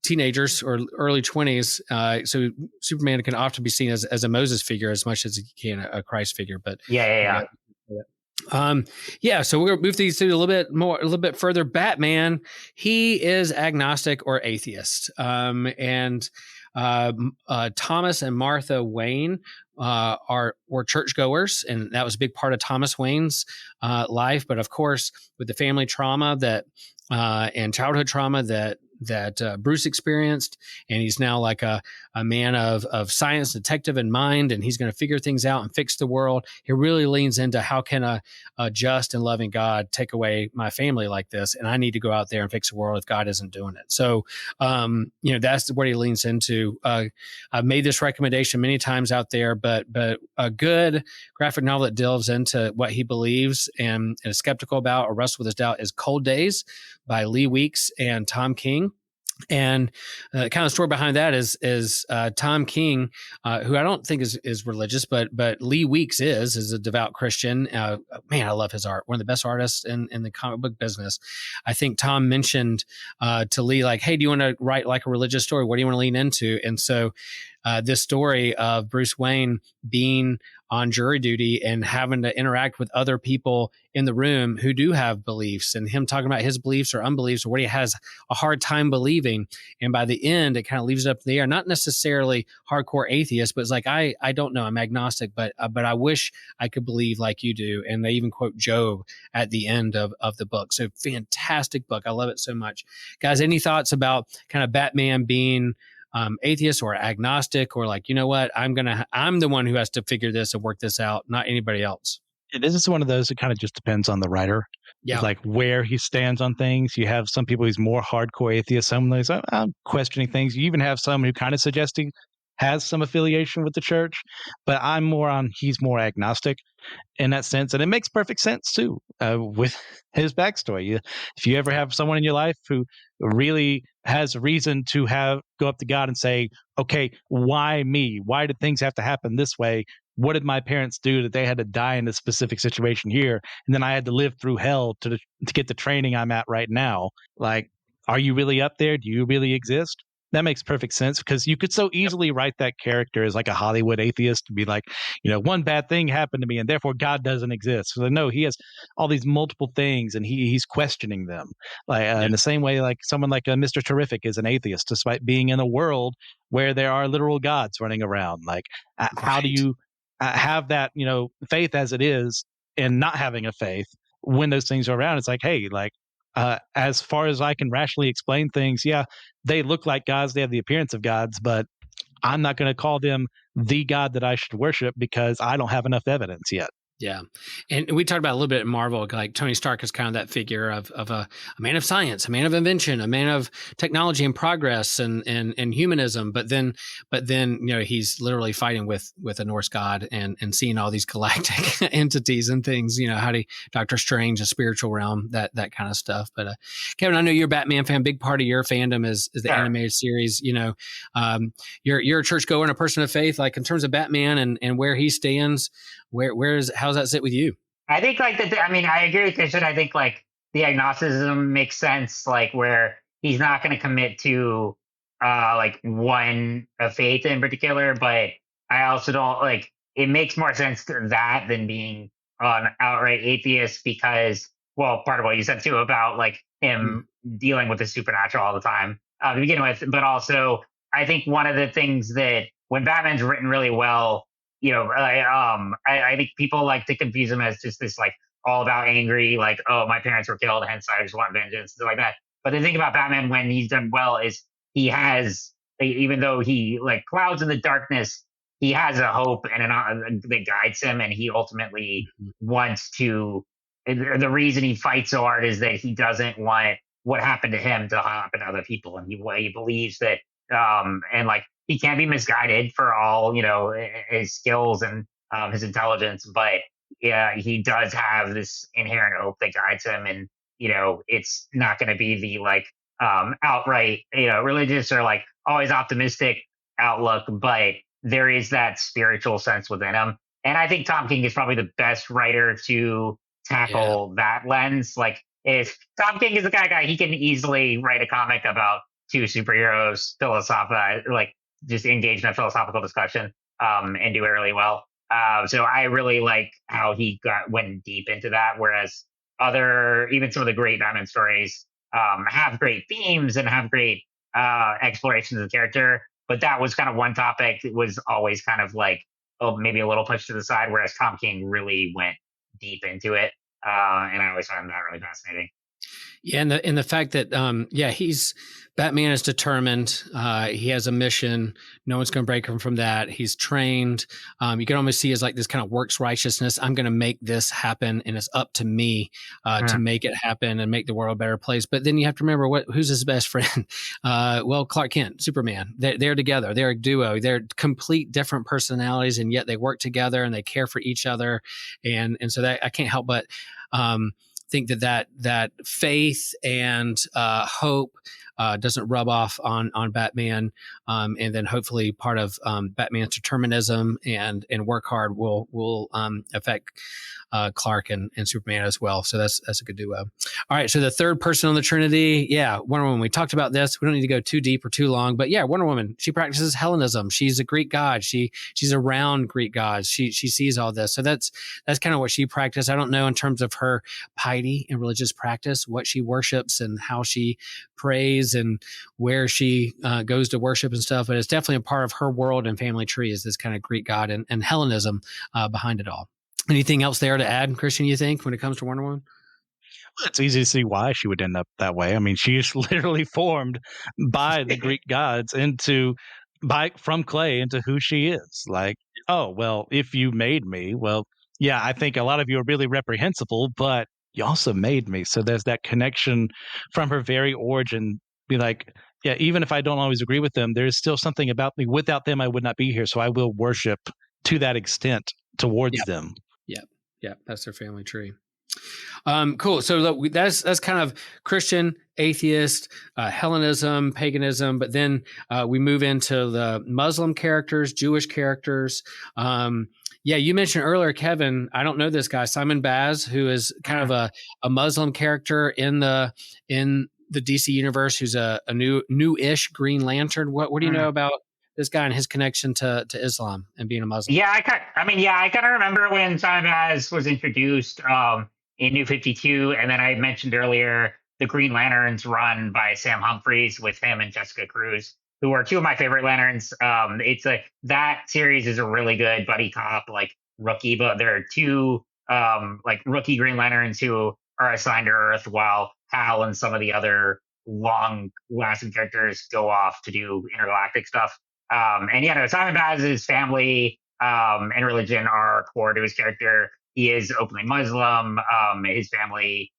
teenagers or early 20s. So Superman can often be seen as a Moses figure as much as he can a Christ figure. But so we're gonna move these through a little bit further. Batman, he is agnostic or atheist. And Thomas and Martha Wayne were churchgoers, and that was a big part of Thomas Wayne's life. But of course, with the family trauma and childhood trauma that Bruce experienced, and he's now like a man of science, detective in mind, and he's going to figure things out and fix the world. He really leans into how can a just and loving God take away my family like this, and I need to go out there and fix the world if God isn't doing it. So, that's what he leans into. I've made this recommendation many times out there, but a good graphic novel that delves into what he believes and is skeptical about or wrestles with his doubt is Cold Days by Lee Weeks and Tom King. And kind of story behind that is Tom King, who I don't think is religious, but Lee Weeks is a devout Christian. Man, I love his art. One of the best artists in the comic book business. I think Tom mentioned to Lee, like, hey, do you want to write like a religious story? What do you want to lean into? And so this story of Bruce Wayne being on jury duty and having to interact with other people in the room who do have beliefs, and him talking about his beliefs or unbeliefs or what he has a hard time believing. And by the end, it kind of leaves it up in the air, not necessarily hardcore atheist, but it's like, I don't know, I'm agnostic, but I wish I could believe like you do. And they even quote Job at the end of the book. So fantastic book. I love it so much. Guys, any thoughts about kind of Batman being atheist or agnostic, or like, you know what, I'm the one who has to figure this and work this out, not anybody else? This is one of those that kind of just depends on the writer. Yeah. It's like where he stands on things. You have some people who's more hardcore atheist, some who's I'm questioning things. You even have some who kind of suggesting has some affiliation with the church, but I'm more on he's more agnostic in that sense. And it makes perfect sense too, with his backstory. If you ever have someone in your life who really has reason to go up to God and say, okay, why me? Why did things have to happen this way? What did my parents do that they had to die in this specific situation here? And then I had to live through hell to get the training I'm at right now. Like, are you really up there? Do you really exist? That makes perfect sense, because you could so easily write that character as like a Hollywood atheist to be like, one bad thing happened to me and therefore God doesn't exist. So no, he has all these multiple things and he's questioning them. Like in the same way, like someone like Mr. Terrific is an atheist, despite being in a world where there are literal gods running around. Like, how do you have that, faith as it is and not having a faith when those things are around? It's like, hey, like, as far as I can rationally explain things, yeah, they look like gods, they have the appearance of gods, but I'm not going to call them the God that I should worship because I don't have enough evidence yet. Yeah. And we talked about a little bit at Marvel, like Tony Stark is kind of that figure of a man of science, a man of invention, a man of technology and progress and humanism. But then, he's literally fighting with a Norse god and seeing all these galactic entities and things, Doctor Strange, a spiritual realm, that kind of stuff. But Kevin, I know you're a Batman fan. Big part of your fandom is the animated series. You're a churchgoer and a person of faith, like in terms of Batman and where he stands. How does that sit with you? I think I agree with Christian. I think like the agnosticism makes sense, like where he's not going to commit to like one faith in particular, but I also don't like, it makes more sense to that than being an outright atheist, because, well, part of what you said too about like him dealing with the supernatural all the time to begin with, but also I think one of the things that when Batman's written really well, I think people like to confuse him as just this like all about angry, like, oh, my parents were killed, hence I just want vengeance, stuff like that. But the thing about Batman when he's done well is he has, even though he like clouds in the darkness, he has a hope and that guides him, and he ultimately wants to. The reason he fights so hard is that he doesn't want what happened to him to happen to other people, and he believes that, and like, he can be misguided for all, his skills and his intelligence, but yeah, he does have this inherent hope that guides him. And, it's not going to be the like outright, religious or like always optimistic outlook, but there is that spiritual sense within him. And I think Tom King is probably the best writer to tackle that lens. Like, if Tom King is the kind of guy, he can easily write a comic about two superheroes, like just engage in a philosophical discussion and do it really well. So I really like how he went deep into that, whereas even some of the great Batman stories have great themes and have great explorations of the character. But that was kind of one topic that was always kind of like, maybe a little pushed to the side, whereas Tom King really went deep into it. And I always found that really fascinating. Yeah, and the fact that Batman is determined. He has a mission. No one's going to break him from that. He's trained. You can almost see as like this kind of works righteousness. I'm going to make this happen, and it's up to me to make it happen and make the world a better place. But then you have to remember who's his best friend. Well, Clark Kent, Superman. They're together. They're a duo. They're complete different personalities, and yet they work together and they care for each other. And so that I can't help but think that faith and hope doesn't rub off on Batman, and then hopefully part of Batman's determinism and work hard will affect Clark and Superman as well. So that's a good duo. All right, so the third person on the Trinity, Wonder Woman. We talked about this. We don't need to go too deep or too long, but Wonder Woman. She practices Hellenism. She's a Greek god. She's around Greek gods. She sees all this. So that's kind of what she practiced. I don't know in terms of her piety and religious practice, what she worships and how she prays and where she goes to worship and stuff. But it's definitely a part of her world and family tree is this kind of Greek god and Hellenism behind it all. Anything else there to add, Christian, you think, when it comes to Wonder Woman? It's easy to see why she would end up that way. I mean, she is literally formed by the Greek gods from clay into who she is. Like, oh, well, if you made me, well, yeah, I think a lot of you are really reprehensible, but you also made me. So there's that connection from her very origin. Be like, yeah, even if I don't always agree with them, there's still something about me. Without them, I would not be here. So I will worship to that extent towards them. Yeah, that's their family tree. Cool. So look, that's kind of Christian, atheist, Hellenism, paganism, but then we move into the Muslim characters, Jewish characters. You mentioned earlier, Kevin, I don't know this guy, Simon Baz, who is kind of a Muslim character in the DC universe, who's a new-ish Green Lantern. What do you know about this guy and his connection to Islam and being a Muslim? I kind of remember when Simon Baz was introduced in New 52, and then I mentioned earlier the Green Lanterns run by Sam Humphries with him and Jessica Cruz, who are two of my favorite Lanterns. It's like that series is a really good buddy cop, like rookie, but there are two like rookie Green Lanterns who are assigned to Earth while Hal and some of the other long-lasting characters go off to do intergalactic stuff. Simon Baz's family and religion are core to his character. He is openly Muslim. His family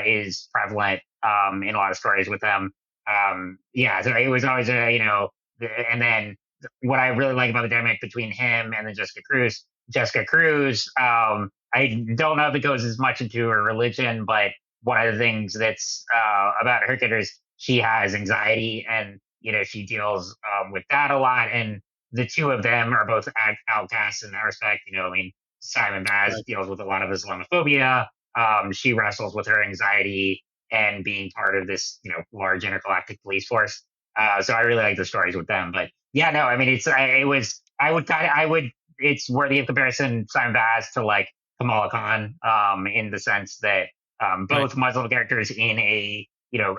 is prevalent in a lot of stories with them. So it was always and then what I really like about the dynamic between him and then Jessica Cruz, I don't know if it goes as much into her religion, but one of the things that's about her character is she has anxiety and she deals with that a lot, and the two of them are both outcasts in that respect. Simon Baz deals with a lot of Islamophobia. She wrestles with her anxiety and being part of this, large intergalactic police force. So I really like the stories with them. But it's worthy of comparison, Simon Baz to like Kamala Khan, in the sense that both Muslim characters in a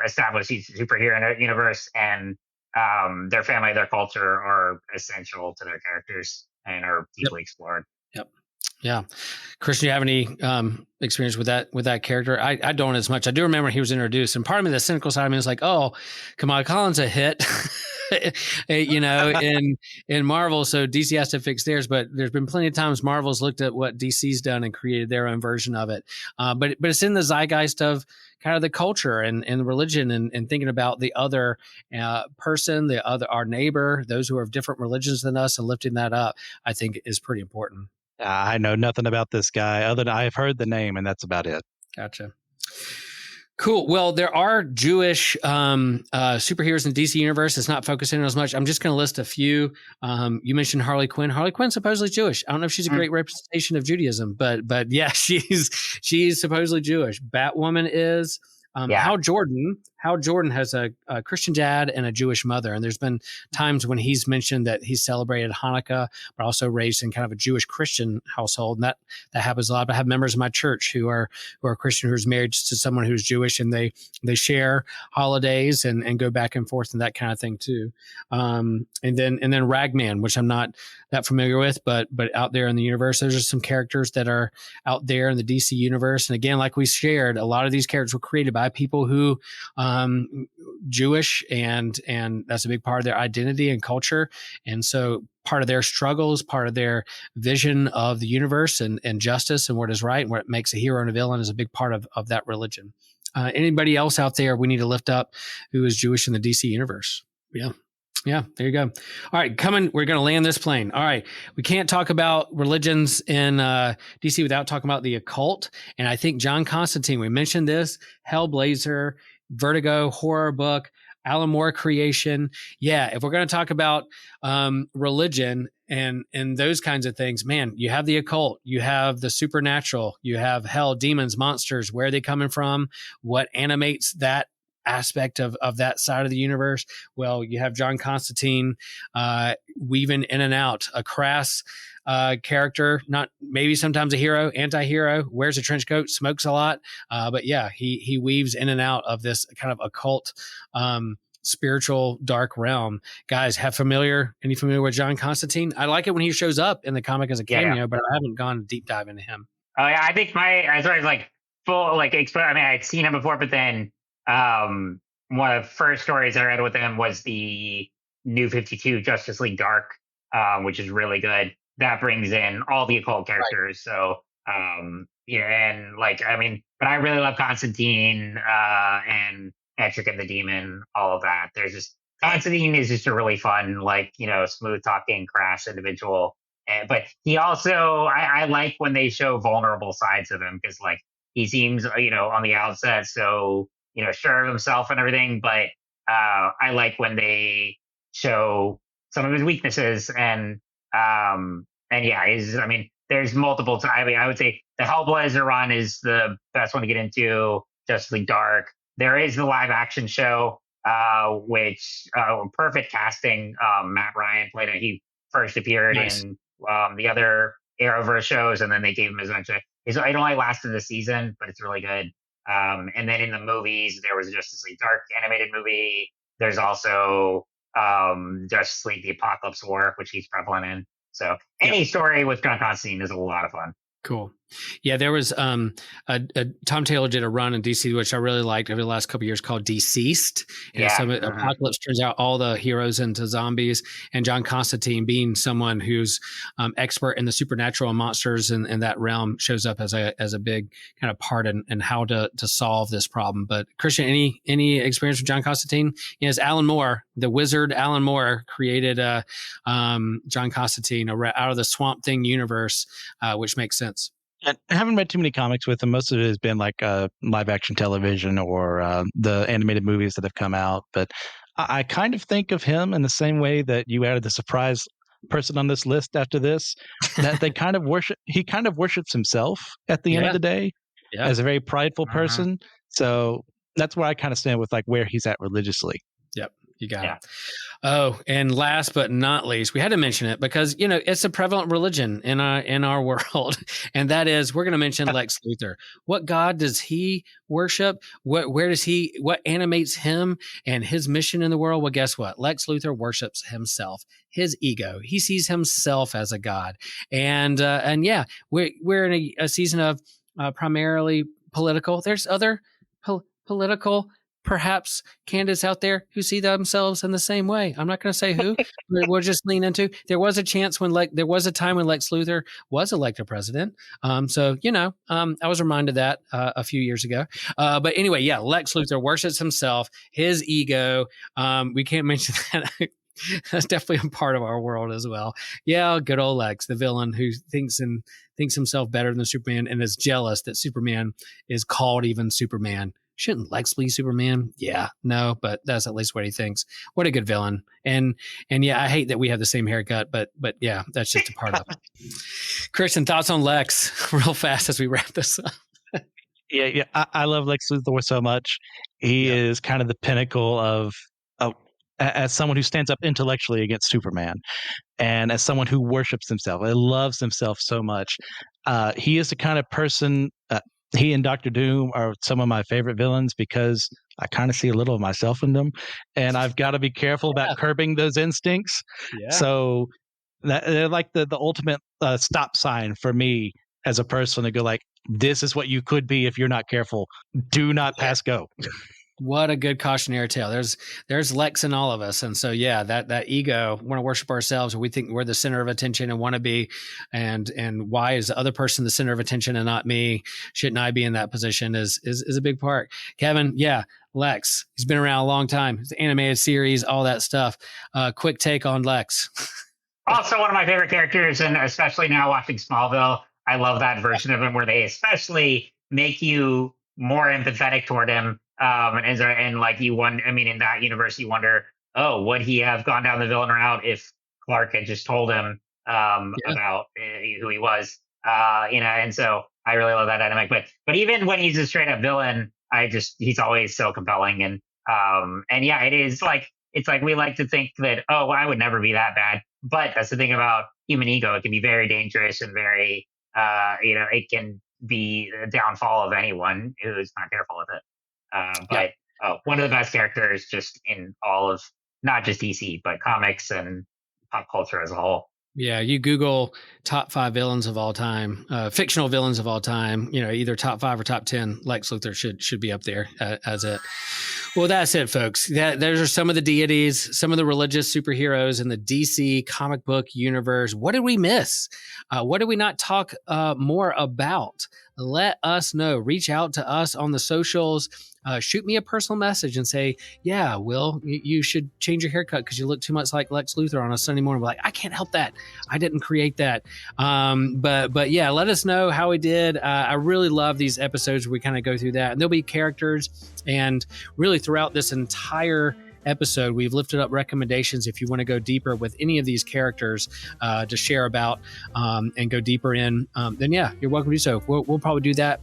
established superhero universe and their family, their culture are essential to their characters and are deeply explored. Yep. Yeah. Christian, do you have any experience with that character? I don't as much. I do remember he was introduced, and part of me, the cynical side of me, is like, oh, Kamala Khan's a hit, in Marvel, so DC has to fix theirs. But there's been plenty of times Marvel's looked at what DC's done and created their own version of it. But it's in the zeitgeist of kind of the culture and religion and thinking about the other person, our neighbor, those who are of different religions than us, and lifting that up, I think is pretty important. I know nothing about this guy other than I've heard the name, and that's about it. Gotcha. Cool. Well, there are Jewish superheroes in DC Universe. It's not focusing on as much. I'm just going to list a few. You mentioned Harley Quinn. Harley Quinn's supposedly Jewish. I don't know if she's a great representation of Judaism, but yeah, she's supposedly Jewish. Batwoman is. Hal Jordan has a Christian dad and a Jewish mother. And there's been times when he's mentioned that he's celebrated Hanukkah, but also raised in kind of a Jewish Christian household. And that happens a lot. I have members of my church who are Christian, who's married to someone who's Jewish, and they share holidays and go back and forth and that kind of thing too. And then Ragman, which I'm not that familiar with, but out there in the universe, those are some characters that are out there in the DC universe. And again, like we shared, a lot of these characters were created by people who Jewish, and that's a big part of their identity and culture. And so part of their struggles, part of their vision of the universe and justice and what is right and what makes a hero and a villain is a big part of that religion. Anybody else out there we need to lift up who is Jewish in the DC universe? Yeah, there you go. All right, we're going to land this plane. All right, we can't talk about religions in DC without talking about the occult. And I think John Constantine, we mentioned this, Hellblazer, Vertigo, horror book. Alan Moore creation. Yeah, if we're going to talk about religion and those kinds of things, man, you have the occult, you have the supernatural, you have hell, demons, monsters. Where are they coming from? What animates that aspect of that side of the universe? Well, you have John Constantine weaving in and out, a crass character, not maybe sometimes a hero, anti-hero, wears a trench coat, smokes a lot, but yeah, he weaves in and out of this kind of occult, spiritual dark realm. Guys, any familiar with John Constantine? I like it when he shows up in the comic as a cameo, but I haven't gone deep dive into him. Oh yeah, I think as far as like full like I mean, I'd seen him before, but then one of the first stories I read with him was the New 52 Justice League Dark, which is really good. That brings in all the occult characters. Right. So yeah, and like I mean, but I really love Constantine and Etrick and the Demon, all of that. There's just Constantine is just a really fun, like, you know, smooth talking, crass individual. But he also, I like when they show vulnerable sides of him, because like he seems, you know, on the outset so, you know, sure of himself and everything. But I like when they show some of his weaknesses and yeah, I mean, there's multiple. I mean, I would say the Hellblazer run is the best one to get into. Justice League Dark. There is the live action show, which perfect casting. Matt Ryan played it. He first appeared in the other Arrowverse shows, and then they gave him his own show. It only lasted a season, but it's really good. And then in the movies, there was a Justice League Dark animated movie. There's also Justice League: The Apocalypse War, which he's prevalent in. So any story with John Constantine is a lot of fun. Cool. Yeah, there was Tom Taylor did a run in DC, which I really liked over the last couple of years, called Deceased. And Apocalypse turns out all the heroes into zombies, and John Constantine, being someone who's expert in the supernatural and monsters and that realm, shows up as a big kind of part in how to solve this problem. But Christian, any experience with John Constantine? Yes, Alan Moore, the wizard Alan Moore, created John Constantine out of the Swamp Thing universe, which makes sense. I haven't read too many comics with him. Most of it has been like live action television or the animated movies that have come out. But I kind of think of him in the same way that you added the surprise person on this list after this, that he kind of worships himself at the end of the day as a very prideful person. So that's where I kind of stand with like where he's at religiously. Yep. You got it. Oh, and last but not least, we had to mention it because, you know, it's a prevalent religion in our world. And that is, we're going to mention Lex Luthor. What God does he worship? What animates him and his mission in the world? Well, guess what? Lex Luthor worships himself, his ego. He sees himself as a god. And yeah, we're in a season of primarily political. There's other political perhaps candidates out there who see themselves in the same way. I'm not going to say who, but we'll just lean into. There was a time when Lex Luthor was elected president. So, you know, I was reminded that a few years ago. But anyway, yeah, Lex Luthor worships himself, his ego. We can't mention that. That's definitely a part of our world as well. Yeah, good old Lex, the villain who thinks himself better than Superman and is jealous that Superman is called even Superman. Shouldn't Lex be Superman? Yeah, no, but that's at least what he thinks. What a good villain. And yeah, I hate that we have the same haircut, but yeah, that's just a part of it. Christian, thoughts on Lex real fast as we wrap this up. Yeah. I love Lex Luthor so much. He is kind of the pinnacle of as someone who stands up intellectually against Superman, and as someone who worships himself and loves himself so much. He is the kind of person. He and Dr. Doom are some of my favorite villains because I kind of see a little of myself in them, and I've got to be careful about curbing those instincts. Yeah. So they're like the ultimate stop sign for me as a person to go like, this is what you could be if you're not careful. Do not pass go. What a good cautionary tale. There's Lex in all of us. And so, yeah, that ego, want to worship ourselves, or we think we're the center of attention and want to be, and why is the other person the center of attention and not me? Shouldn't I be in that position is a big part. Kevin, yeah, Lex, he's been around a long time. The animated series, all that stuff. Quick take on Lex. Also one of my favorite characters, and especially now watching Smallville, I love that version of him where they especially make you more empathetic toward him. And like I mean, in that universe, you wonder, oh, would he have gone down the villain route if Clark had just told him about who he was? And so I really love that dynamic. But even when he's a straight up villain, he's always so compelling. And yeah, it's like we like to think that, oh, well, I would never be that bad. But that's the thing about human ego. It can be very dangerous and very, it can be the downfall of anyone who's not careful with it. One of the best characters just in all of not just DC, but comics and pop culture as a whole. Yeah, you Google top 5 villains of all time, fictional villains of all time. Either top 5 or top 10. Lex Luthor should be up there as it. Well, that's it, folks. Those are some of the deities, some of the religious superheroes in the DC comic book universe. What did we miss? What did we not talk more about? Let us know. Reach out to us on the socials. Shoot me a personal message and say, yeah, Will, you should change your haircut because you look too much like Lex Luthor on a Sunday morning. We're like, I can't help that. I didn't create that. But yeah, let us know how we did. I really love these episodes where we kind of go through that. And there'll be characters. And really throughout this entire episode, we've lifted up recommendations if you want to go deeper with any of these characters to share about and go deeper in, then yeah, you're welcome to do so. We'll probably do that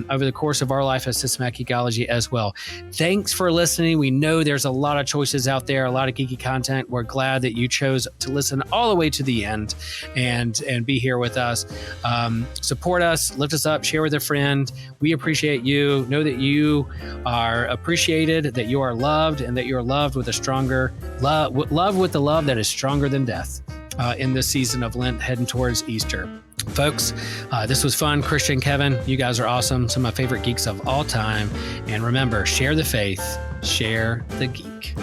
over the course of our life as Systematic Geekology as well. Thanks for listening. We know there's a lot of choices out there, a lot of geeky content. We're glad that you chose to listen all the way to the end and be here with us. Support us, lift us up, share with a friend. We appreciate you. Know that you are appreciated, that you are loved, and that you're loved with a stronger love with the love that is stronger than death in this season of Lent heading towards Easter. Folks, this was fun. Christian, Kevin, you guys are awesome. Some of my favorite geeks of all time. And remember, share the faith, share the geek.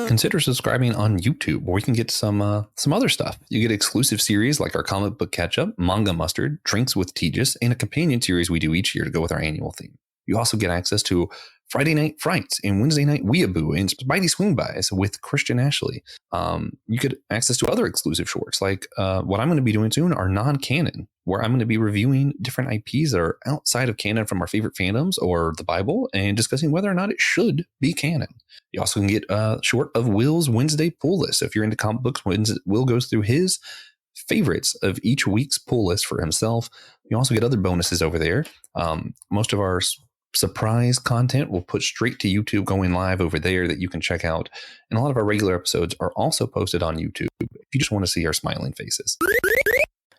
Consider subscribing on YouTube, where we can get some other stuff. You get exclusive series like our comic book catch-up, Manga Mustard, Drinks with Tejas, and a companion series we do each year to go with our annual theme. You also get access to Friday Night Frights and Wednesday Night Weeaboo and Spidey Swing Bys with Christian Ashley. You get access to other exclusive shorts, like what I'm going to be doing soon are non-canon, where I'm going to be reviewing different IPs that are outside of canon from our favorite fandoms or the Bible and discussing whether or not it should be canon. You also can get a short of Will's Wednesday pull list. So if you're into comic books, Will goes through his favorites of each week's pull list for himself. You also get other bonuses over there. Most of our surprise content we'll put straight to YouTube going live over there that you can check out. And a lot of our regular episodes are also posted on YouTube if you just want to see our smiling faces.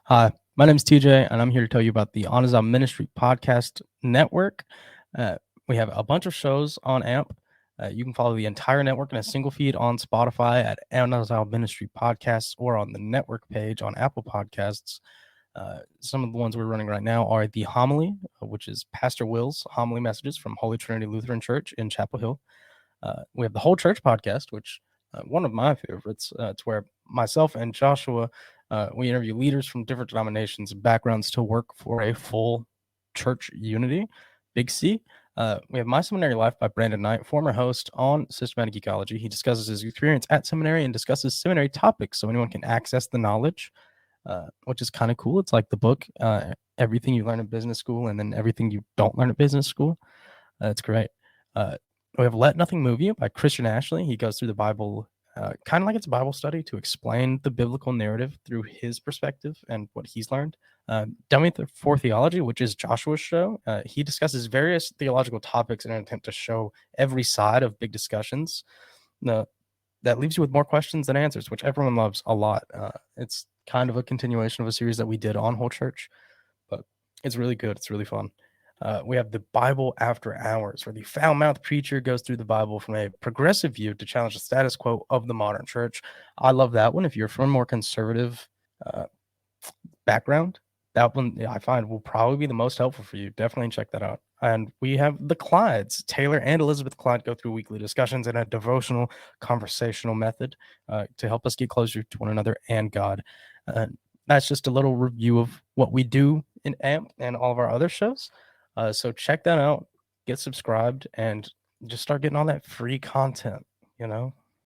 Hi, my name is TJ, and I'm here to tell you about the Anazal Ministry Podcast Network. We have a bunch of shows on AMP. You can follow the entire network in a single feed on Spotify at Anazal Ministry Podcasts or on the network page on Apple Podcasts. Some of the ones we're running right now are the Homily, which is Pastor Will's homily messages from Holy Trinity Lutheran Church in Chapel Hill. We have the Whole Church podcast, which one of my favorites. It's where myself and Joshua, we interview leaders from different denominations and backgrounds to work for a full church unity, Big C. We have My Seminary Life by Brandon Knight, former host on Systematic Geekology. He discusses his experience at seminary and discusses seminary topics so anyone can access the knowledge, which is kind of cool. It's like the book, everything you learn in business school and then everything you don't learn at business school. It's great. We have Let Nothing Move You by Christian Ashley. He goes through the Bible kind of like it's a Bible study to explain the biblical narrative through his perspective and what he's learned. Dummy for Theology, which is Joshua's show, he discusses various theological topics in an attempt to show every side of big discussions. That leaves you with more questions than answers, which everyone loves a lot. It's kind of a continuation of a series that we did on Whole Church, but it's really good. It's really fun. We have the Bible After Hours, where the foul-mouthed preacher goes through the Bible from a progressive view to challenge the status quo of the modern church. I love that one. If you're from a more conservative background, that one I find will probably be the most helpful for you. Definitely check that out. And we have the Clydes. Taylor and Elizabeth Clyde go through weekly discussions in a devotional, conversational method to help us get closer to one another and God. That's just a little review of what we do in AMP and all of our other shows. So check that out, get subscribed, and just start getting all that free content, you know?